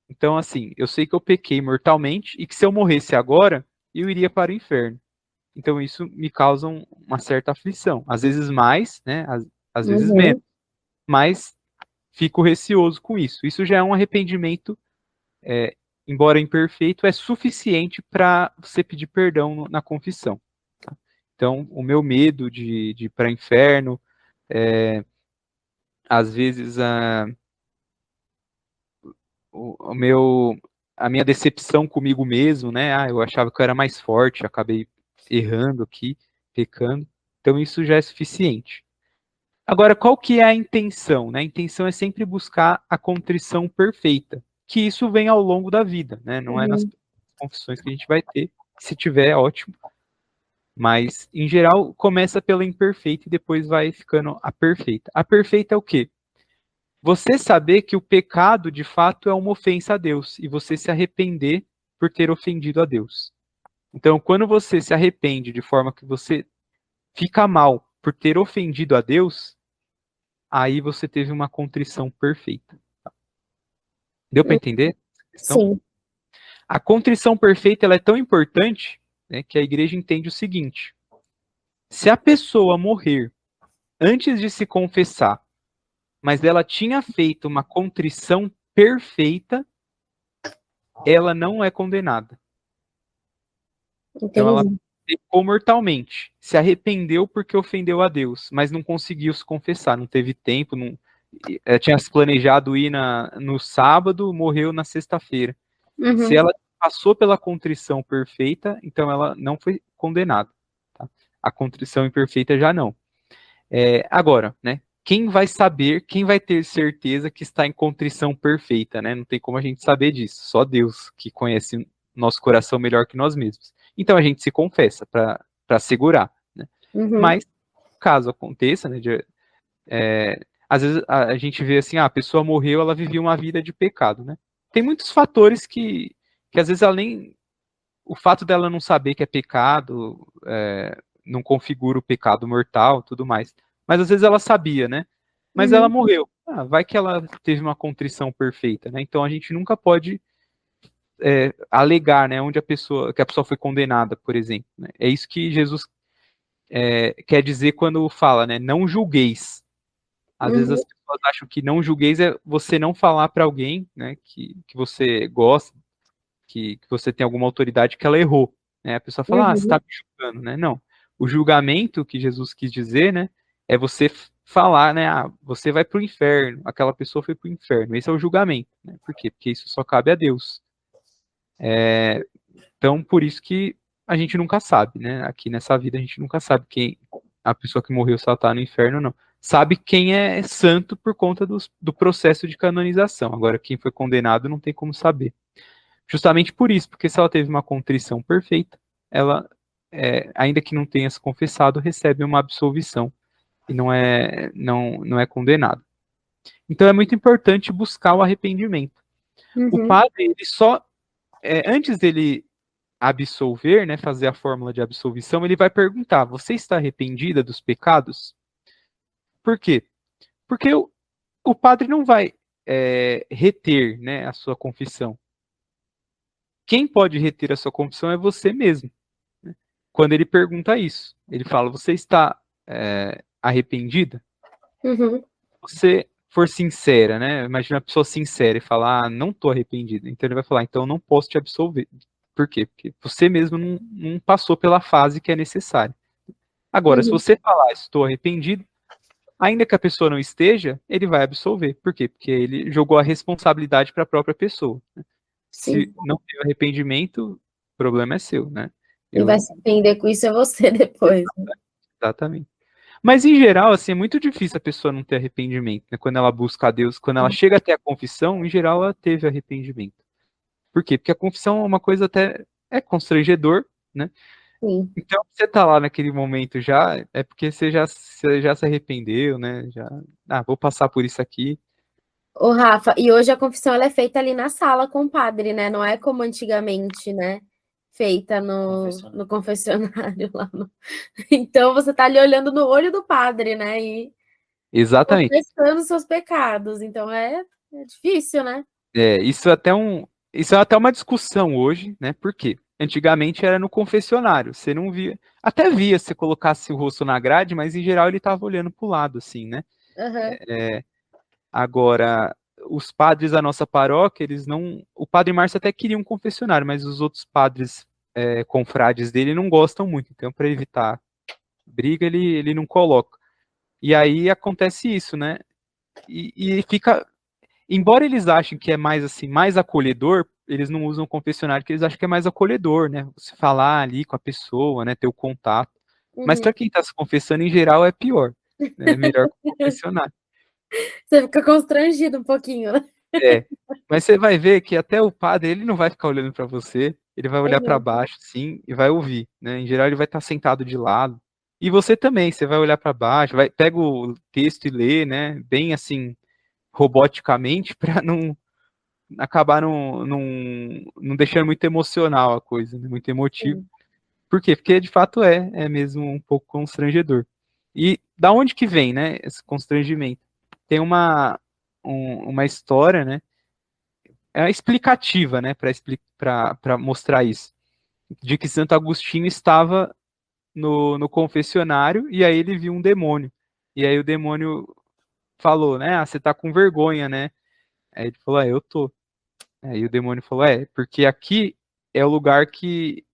A: Então, assim, eu sei que eu pequei mortalmente e que se eu morresse agora, eu iria para o inferno. Então, isso me causa uma certa aflição. Às vezes mais, né? Às vezes menos. Mas fico receoso com isso. Isso já é um arrependimento, embora imperfeito, é suficiente para você pedir perdão na confissão. Tá? Então, o meu medo de ir para o inferno, às vezes a minha decepção comigo mesmo, né? Eu achava que eu era mais forte, acabei errando aqui, pecando. Então isso já é suficiente. Agora, qual que é a intenção? Né? A intenção é sempre buscar a contrição perfeita, que isso vem ao longo da vida, né? Não é nas confissões que a gente vai ter. Se tiver, é ótimo. Mas, em geral, começa pela imperfeita e depois vai ficando a perfeita. A perfeita é o quê? Você saber que o pecado, de fato, é uma ofensa a Deus e você se arrepender por ter ofendido a Deus. Então, quando você se arrepende de forma que você fica mal por ter ofendido a Deus, aí você teve uma contrição perfeita. Deu para entender essa questão?
B: Sim.
A: A contrição perfeita ela é tão importante, né, que a igreja entende o seguinte: se a pessoa morrer antes de se confessar, mas ela tinha feito uma contrição perfeita, ela não é condenada. Então ela
B: Entendi.
A: pecou mortalmente, se arrependeu porque ofendeu a Deus, mas não conseguiu se confessar, não teve tempo, tinha se planejado ir no sábado, morreu na sexta-feira. Se ela passou pela contrição perfeita, então ela não foi condenada. Tá? A contrição imperfeita já não. Agora, né? Quem vai saber, quem vai ter certeza que está em contrição perfeita, né? Não tem como a gente saber disso. Só Deus que conhece nosso coração melhor que nós mesmos. Então a gente se confessa para segurar, né? Mas caso aconteça, né? Às vezes a gente vê assim, a pessoa morreu, ela vivia uma vida de pecado, né? Tem muitos fatores que às vezes ela nem, o fato dela não saber que é pecado, não configura o pecado mortal, tudo mais. Mas às vezes ela sabia, né? Mas ela morreu. Vai que ela teve uma contrição perfeita, né? Então a gente nunca pode alegar, né, que a pessoa foi condenada, por exemplo. Né? É isso que Jesus quer dizer quando fala, né? Não julgueis. Às vezes as pessoas acham que não julgueis é você não falar para alguém, né, que você gosta, que você tem alguma autoridade que ela errou. Né? A pessoa fala, você está me julgando, né? Não. O julgamento que Jesus quis dizer, né, é você falar, né, você vai para o inferno, aquela pessoa foi para o inferno. Esse é o julgamento. Né? Por quê? Porque isso só cabe a Deus. Então, por isso que a gente nunca sabe, né? Aqui nessa vida a gente nunca sabe quem a pessoa que morreu se ela está no inferno ou não. Sabe quem é santo por conta do processo de canonização. Agora, quem foi condenado não tem como saber. Justamente por isso, porque se ela teve uma contrição perfeita, ela, ainda que não tenha se confessado, recebe uma absolvição e não é condenada. Então é muito importante buscar o arrependimento. O padre, ele só, antes dele absolver, né, fazer a fórmula de absolvição, ele vai perguntar: você está arrependida dos pecados? Por quê? Porque o padre não vai reter, né, a sua confissão. Quem pode reter a sua confissão é você mesmo. quando ele pergunta isso. Ele fala, você está arrependida?
B: Uhum.
A: Se você for sincera, né? Imagina a pessoa sincera e falar, não estou arrependida. Então ele vai falar, então eu não posso te absolver. Por quê? Porque você mesmo não passou pela fase que é necessária. Agora, se
B: Uhum.
A: você falar, estou arrependido, ainda que a pessoa não esteja, ele vai absolver. Por quê? Porque ele jogou a responsabilidade para a própria pessoa. Se
B: Sim.
A: não teve arrependimento, o problema é seu, né?
B: E vai
A: Eu,
B: se arrepender com isso é você depois, né?
A: exatamente. Mas em geral, assim, é muito difícil a pessoa não ter arrependimento, né? Quando ela busca a Deus, quando ela chega até a confissão, em geral ela teve arrependimento. Por quê? Porque a confissão é uma coisa até constrangedor, né?
B: Sim.
A: Então, você tá lá naquele momento já, é porque você já se arrependeu, né? Já, vou passar por isso aqui.
B: Ô, Rafa, e hoje a confissão ela é feita ali na sala com o padre, né? Não é como antigamente, né? Feita no confessionário lá. Então você tá ali olhando no olho do padre, né? E
A: Exatamente.
B: confessando seus pecados. Então é difícil, né?
A: Isso é até uma discussão hoje, né? Por quê? Antigamente era no confessionário, você não via, até via se colocasse o rosto na grade, mas em geral ele estava olhando para o lado, assim, né?
B: Aham.
A: Agora, os padres da nossa paróquia, eles não. O padre Márcio até queria um confessionário, mas os outros padres confrades dele não gostam muito. Então, para evitar briga, ele não coloca. E aí acontece isso, né? E fica. Embora eles achem que é mais assim, mais acolhedor, eles não usam o confessionário, porque eles acham que é mais acolhedor, né? Você falar ali com a pessoa, né? Ter o contato. Mas
B: Uhum.
A: para quem está se confessando, em geral, é pior. Né? É melhor que o confessionário.
B: Você fica constrangido um pouquinho, né?
A: É, mas você vai ver que até o padre, ele não vai ficar olhando para você, ele vai olhar para
B: Uhum.
A: baixo, sim, e vai ouvir, né? Em geral, ele vai estar sentado de lado. E você também, você vai olhar para baixo, pega o texto e lê, né? Bem assim, roboticamente, para não acabar não deixando muito emocional a coisa, né? Muito emotivo.
B: Sim.
A: Por quê? Porque de fato é mesmo um pouco constrangedor. E da onde que vem, né, esse constrangimento? Tem uma história, né? Explicativa, né, para mostrar isso, de que Santo Agostinho estava no confessionário e aí ele viu um demônio. E aí o demônio falou, né, você tá com vergonha, né? Aí ele falou, eu tô. Aí o demônio falou, porque aqui é o lugar que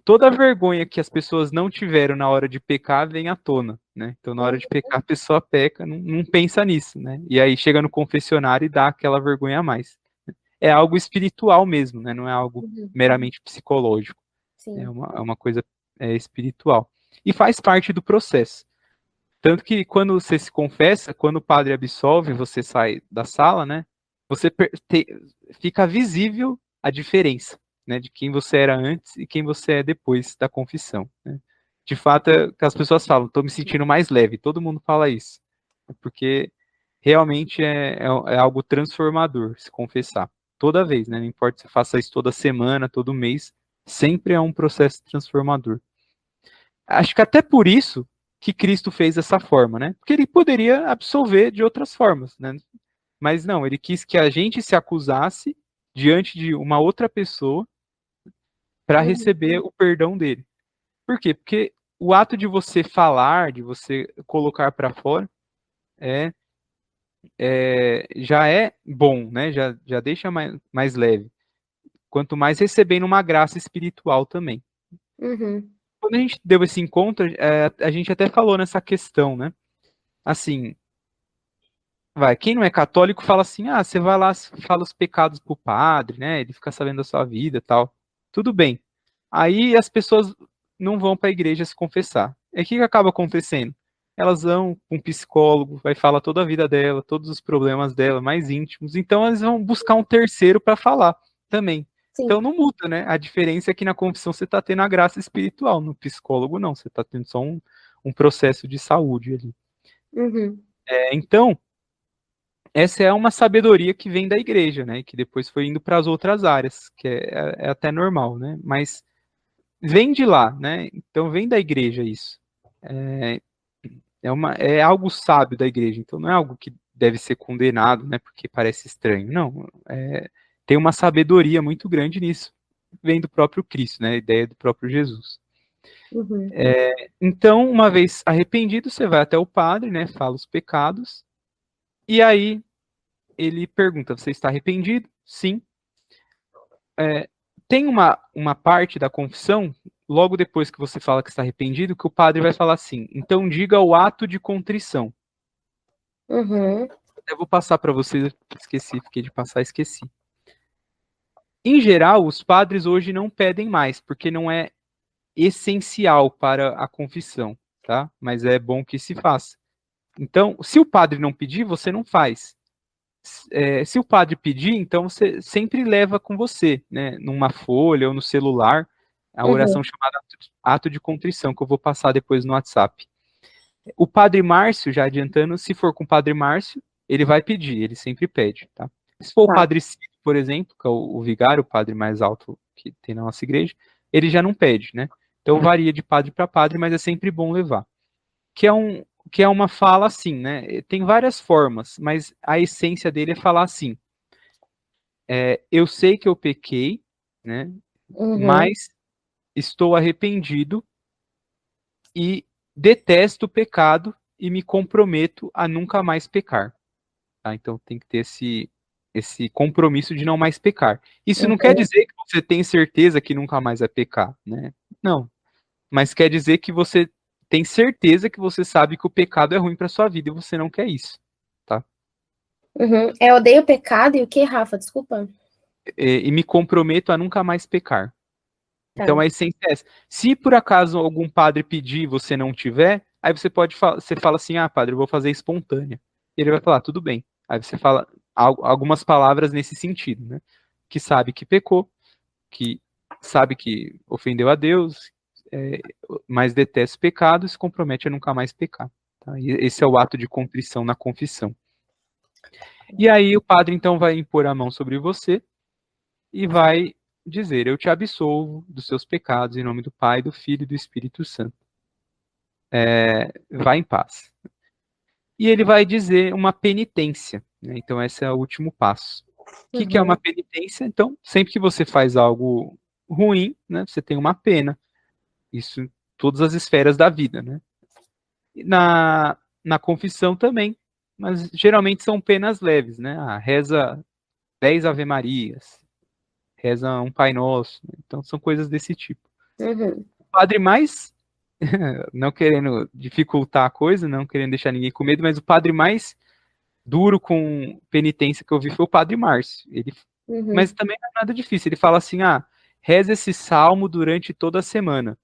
A: toda a vergonha que as pessoas não tiveram na hora de pecar vem à tona, né? Então, na hora de pecar, a pessoa peca, não pensa nisso, né? E aí chega no confessionário e dá aquela vergonha a mais. É algo espiritual mesmo, né? Não é algo
B: Uhum.
A: meramente psicológico. É
B: Sim.
A: uma coisa espiritual. E faz parte do processo. Tanto que quando você se confessa, quando o padre absolve, você sai da sala, né? Você fica visível a diferença, né? De quem você era antes e quem você é depois da confissão, né? De fato, é que as pessoas falam, estou me sentindo mais leve. Todo mundo fala isso. Porque realmente é algo transformador se confessar. Toda vez, né? Não importa se você faça isso toda semana, todo mês, sempre é um processo transformador. Acho que até por isso que Cristo fez dessa forma, né? Porque ele poderia absolver de outras formas, né? Mas não, ele quis que a gente se acusasse diante de uma outra pessoa para
B: Uhum.
A: receber o perdão dele. Por quê? Porque o ato de você falar, de você colocar para fora, é, já é bom, né? Já deixa mais leve. Quanto mais recebendo uma graça espiritual também.
B: Uhum.
A: Quando a gente deu esse encontro, a gente até falou nessa questão, né? Assim, quem não é católico fala assim, você vai lá, fala os pecados pro padre, né? Ele fica sabendo da sua vida, e tal. Tudo bem. Aí as pessoas não vão para a igreja se confessar. E o que acaba acontecendo? Elas vão com um psicólogo, vai falar toda a vida dela, todos os problemas dela, mais íntimos. Então elas vão buscar um terceiro para falar também.
B: Sim.
A: Então não muda, né? A diferença é que na confissão você está tendo a graça espiritual, no psicólogo não, você está tendo só um processo de saúde ali.
B: Uhum.
A: Então, essa é uma sabedoria que vem da igreja, né? Que depois foi indo para as outras áreas, que é até normal, né? Mas vem de lá, né? Então vem da igreja isso. É, é algo sábio da igreja, então não é algo que deve ser condenado, né? Porque parece estranho. Não, tem uma sabedoria muito grande nisso. Vem do próprio Cristo, né? A ideia do próprio Jesus.
B: Uhum.
A: Então, uma vez arrependido, você vai até o padre, né? Fala os pecados. E aí ele pergunta: você está arrependido? Sim. Tem uma parte da confissão, logo depois que você fala que está arrependido, que o padre vai falar assim: então diga o ato de contrição.
B: Uhum.
A: Eu vou passar para você, esqueci, fiquei de passar, esqueci. Em geral, os padres hoje não pedem mais, porque não é essencial para a confissão, tá? Mas é bom que se faça. Então, se o padre não pedir, você não faz. Se o padre pedir, então você sempre leva com você, né? Numa folha ou no celular, a oração
B: Uhum.
A: chamada ato de contrição, que eu vou passar depois no WhatsApp. O padre Márcio, já adiantando, se for com o padre Márcio, ele vai pedir, ele sempre pede, tá? Se for o
B: Tá.
A: padre Ciro, por exemplo, que é o vigário, o padre mais alto que tem na nossa igreja, ele já não pede, né? Então varia de padre para padre, mas é sempre bom levar. Que é uma fala assim, né? Tem várias formas, mas a essência dele é falar assim: eu sei que eu pequei, né?
B: Uhum.
A: Mas estou arrependido e detesto o pecado e me comprometo a nunca mais pecar. Tá? Então tem que ter esse compromisso de não mais pecar. Isso não quer
B: Uhum.
A: dizer que você tem certeza que nunca mais vai pecar, né? Não. Mas quer dizer que você tem certeza que você sabe que o pecado é ruim para sua vida e você não quer isso, tá?
B: Uhum. Eu odeio pecado e o que, Rafa? Desculpa.
A: E me comprometo a nunca mais pecar. Então
B: Tá.
A: a essência é essa. Se por acaso algum padre pedir e você não tiver, aí você fala assim: ah, padre, eu vou fazer espontânea. Ele vai falar: tudo bem. Aí você fala algumas palavras nesse sentido, né? Que sabe que pecou, que sabe que ofendeu a Deus, é, mas detesta o pecado e se compromete a nunca mais pecar. Tá? E esse é o ato de contrição na confissão. E aí o padre então vai impor a mão sobre você e vai dizer: eu te absolvo dos seus pecados em nome do Pai, do Filho e do Espírito Santo. Vá em paz. E ele vai dizer uma penitência, né? Então esse é o último passo. O que é uma
B: Uhum.
A: penitência? Então, sempre que você faz algo ruim, né, você tem uma pena. Isso em todas as esferas da vida, né? E na confissão também, mas geralmente são penas leves, né? Reza 10 Ave-Marias, reza um Pai Nosso, né? Então são coisas desse tipo.
B: Uhum.
A: O padre mais, não querendo dificultar a coisa, não querendo deixar ninguém com medo, mas o padre mais duro com penitência que eu vi foi o padre Márcio.
B: Uhum.
A: Mas também não é nada difícil. Ele fala assim: reza esse salmo durante toda a semana.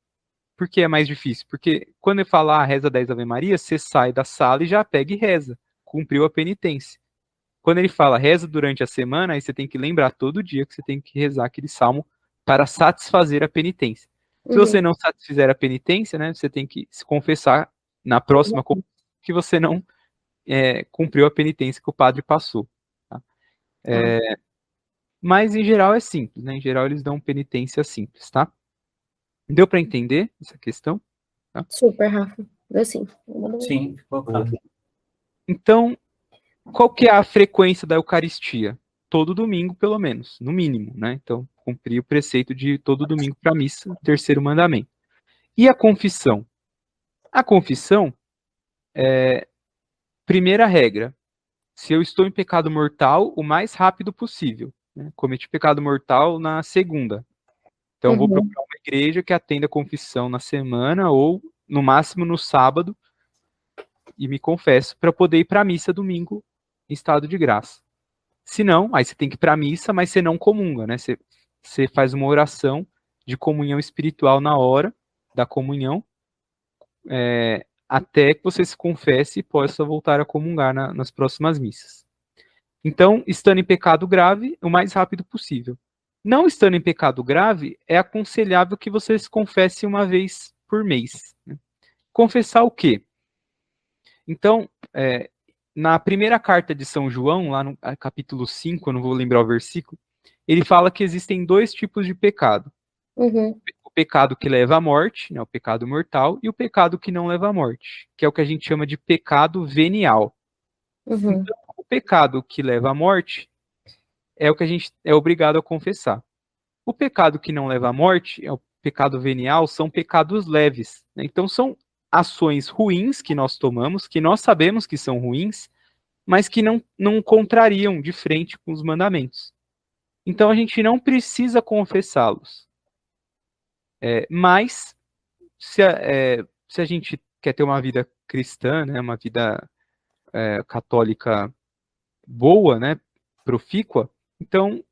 A: Por que é mais difícil? Porque quando ele fala reza 10 Ave Maria, você sai da sala e já pega e reza. Cumpriu a penitência. Quando ele fala reza durante a semana, aí você tem que lembrar todo dia que você tem que rezar aquele salmo para satisfazer a penitência. Se você
B: Uhum.
A: não satisfizer a penitência, né, você tem que se confessar na próxima que você não cumpriu a penitência que o padre passou. Tá?
B: Tá.
A: Mas em geral é simples, né? Em geral eles dão penitência simples, tá? Deu para entender essa questão? Tá?
B: Super, Rafa. Eu sim.
C: Sim, ficou claro.
A: Então, qual que é a frequência da Eucaristia? Todo domingo, pelo menos, no mínimo, né? Então, cumprir o preceito de todo domingo para a missa, terceiro mandamento. E a confissão? A confissão, primeira regra, se eu estou em pecado mortal, o mais rápido possível. Né? Cometi pecado mortal na segunda. Então, vou
B: Uhum.
A: procurar uma igreja que atenda a confissão na semana ou, no máximo, no sábado e me confesso para poder ir para a missa domingo em estado de graça. Se não, aí você tem que ir para a missa, mas você não comunga, né? Você faz uma oração de comunhão espiritual na hora da comunhão, até que você se confesse e possa voltar a comungar nas próximas missas. Então, estando em pecado grave, o mais rápido possível. Não estando em pecado grave, é aconselhável que você se confesse uma vez por mês. Né? Confessar o quê? Então, na primeira carta de São João, lá no capítulo 5, eu não vou lembrar o versículo, ele fala que existem dois tipos de pecado.
B: Uhum.
A: O pecado que leva à morte, né, o pecado mortal, e o pecado que não leva à morte, que é o que a gente chama de pecado venial.
B: Uhum.
A: Então, o pecado que leva à morte é o que a gente é obrigado a confessar. O pecado que não leva à morte é o pecado venial são pecados leves, né? Então são ações ruins que nós tomamos, que nós sabemos que são ruins, mas que não contrariam de frente com os mandamentos. Então a gente não precisa confessá-los. Mas se a gente quer ter uma vida cristã, né, uma vida católica boa, né, profícua, então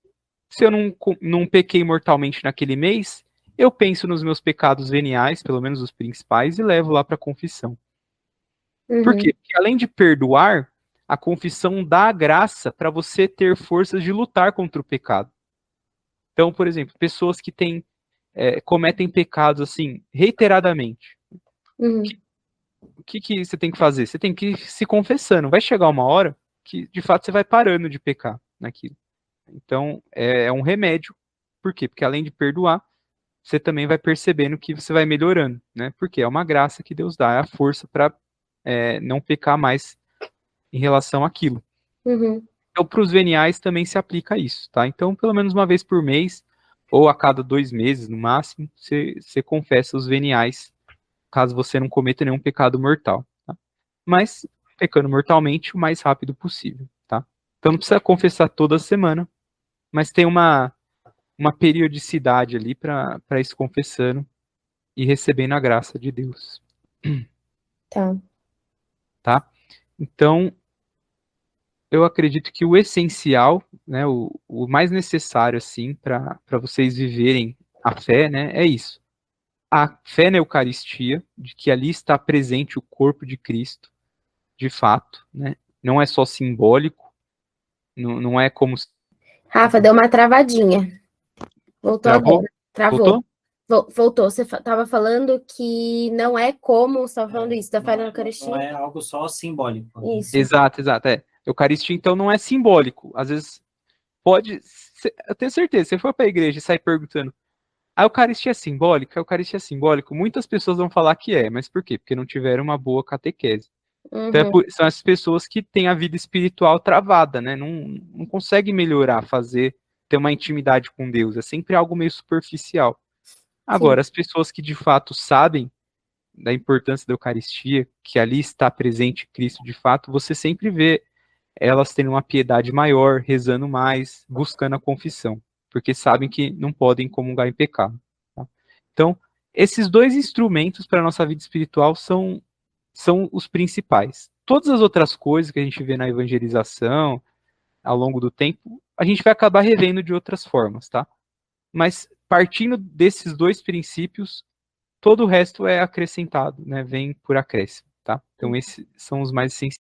A: se eu não pequei mortalmente naquele mês, eu penso nos meus pecados veniais, pelo menos os principais, e levo lá para a confissão. Por quê? Porque além de perdoar, a confissão dá a graça para você ter forças de lutar contra o pecado. Então, por exemplo, pessoas que cometem pecados assim reiteradamente. O que você tem que fazer? Você tem que ir se confessando. Vai chegar uma hora que, de fato, você vai parando de pecar naquilo. Então, é um remédio. Por quê? Porque além de perdoar, você também vai percebendo que você vai melhorando, né? Porque é uma graça que Deus dá, é a força para não pecar mais em relação àquilo. Então, para os veniais também se aplica isso, tá? Então, pelo menos uma vez por mês, ou a cada 2 meses, no máximo, você confessa os veniais, caso você não cometa nenhum pecado mortal, tá? Mas, pecando mortalmente, o mais rápido possível, tá? Então, não precisa confessar toda semana, mas tem uma periodicidade ali para ir se confessando e recebendo a graça de Deus. Tá? Então, eu acredito que o essencial, né, o mais necessário, assim, para vocês viverem a fé, né, é isso. A fé na Eucaristia, de que ali está presente o corpo de Cristo, de fato, né? Não é só simbólico, não é como...
B: Rafa, deu uma travadinha. Voltou agora. Travou. Voltou. Você estava falando que não é como você estava falando isso, da fé na Eucaristia.
C: Não é algo só simbólico.
B: Isso.
A: Exato. Eucaristia, então, não é simbólico. Às vezes pode... Eu tenho certeza, se você for para a igreja e sair perguntando, a Eucaristia é simbólica? A Eucaristia é simbólico? Muitas pessoas vão falar que é, mas por quê? Porque não tiveram uma boa catequese. Então, são essas pessoas que têm a vida espiritual travada, né? Não conseguem melhorar, ter uma intimidade com Deus. É sempre algo meio superficial. Agora, as pessoas que de fato sabem da importância da Eucaristia, que ali está presente Cristo de fato, você sempre vê elas tendo uma piedade maior, rezando mais, buscando a confissão, porque sabem que não podem comungar em pecado. Tá? Então, esses dois instrumentos para a nossa vida espiritual são os principais. Todas as outras coisas que a gente vê na evangelização, ao longo do tempo, a gente vai acabar revendo de outras formas, tá? Mas partindo desses dois princípios, todo o resto é acrescentado, né? Vem por acréscimo, tá? Então esses são os mais essenciais.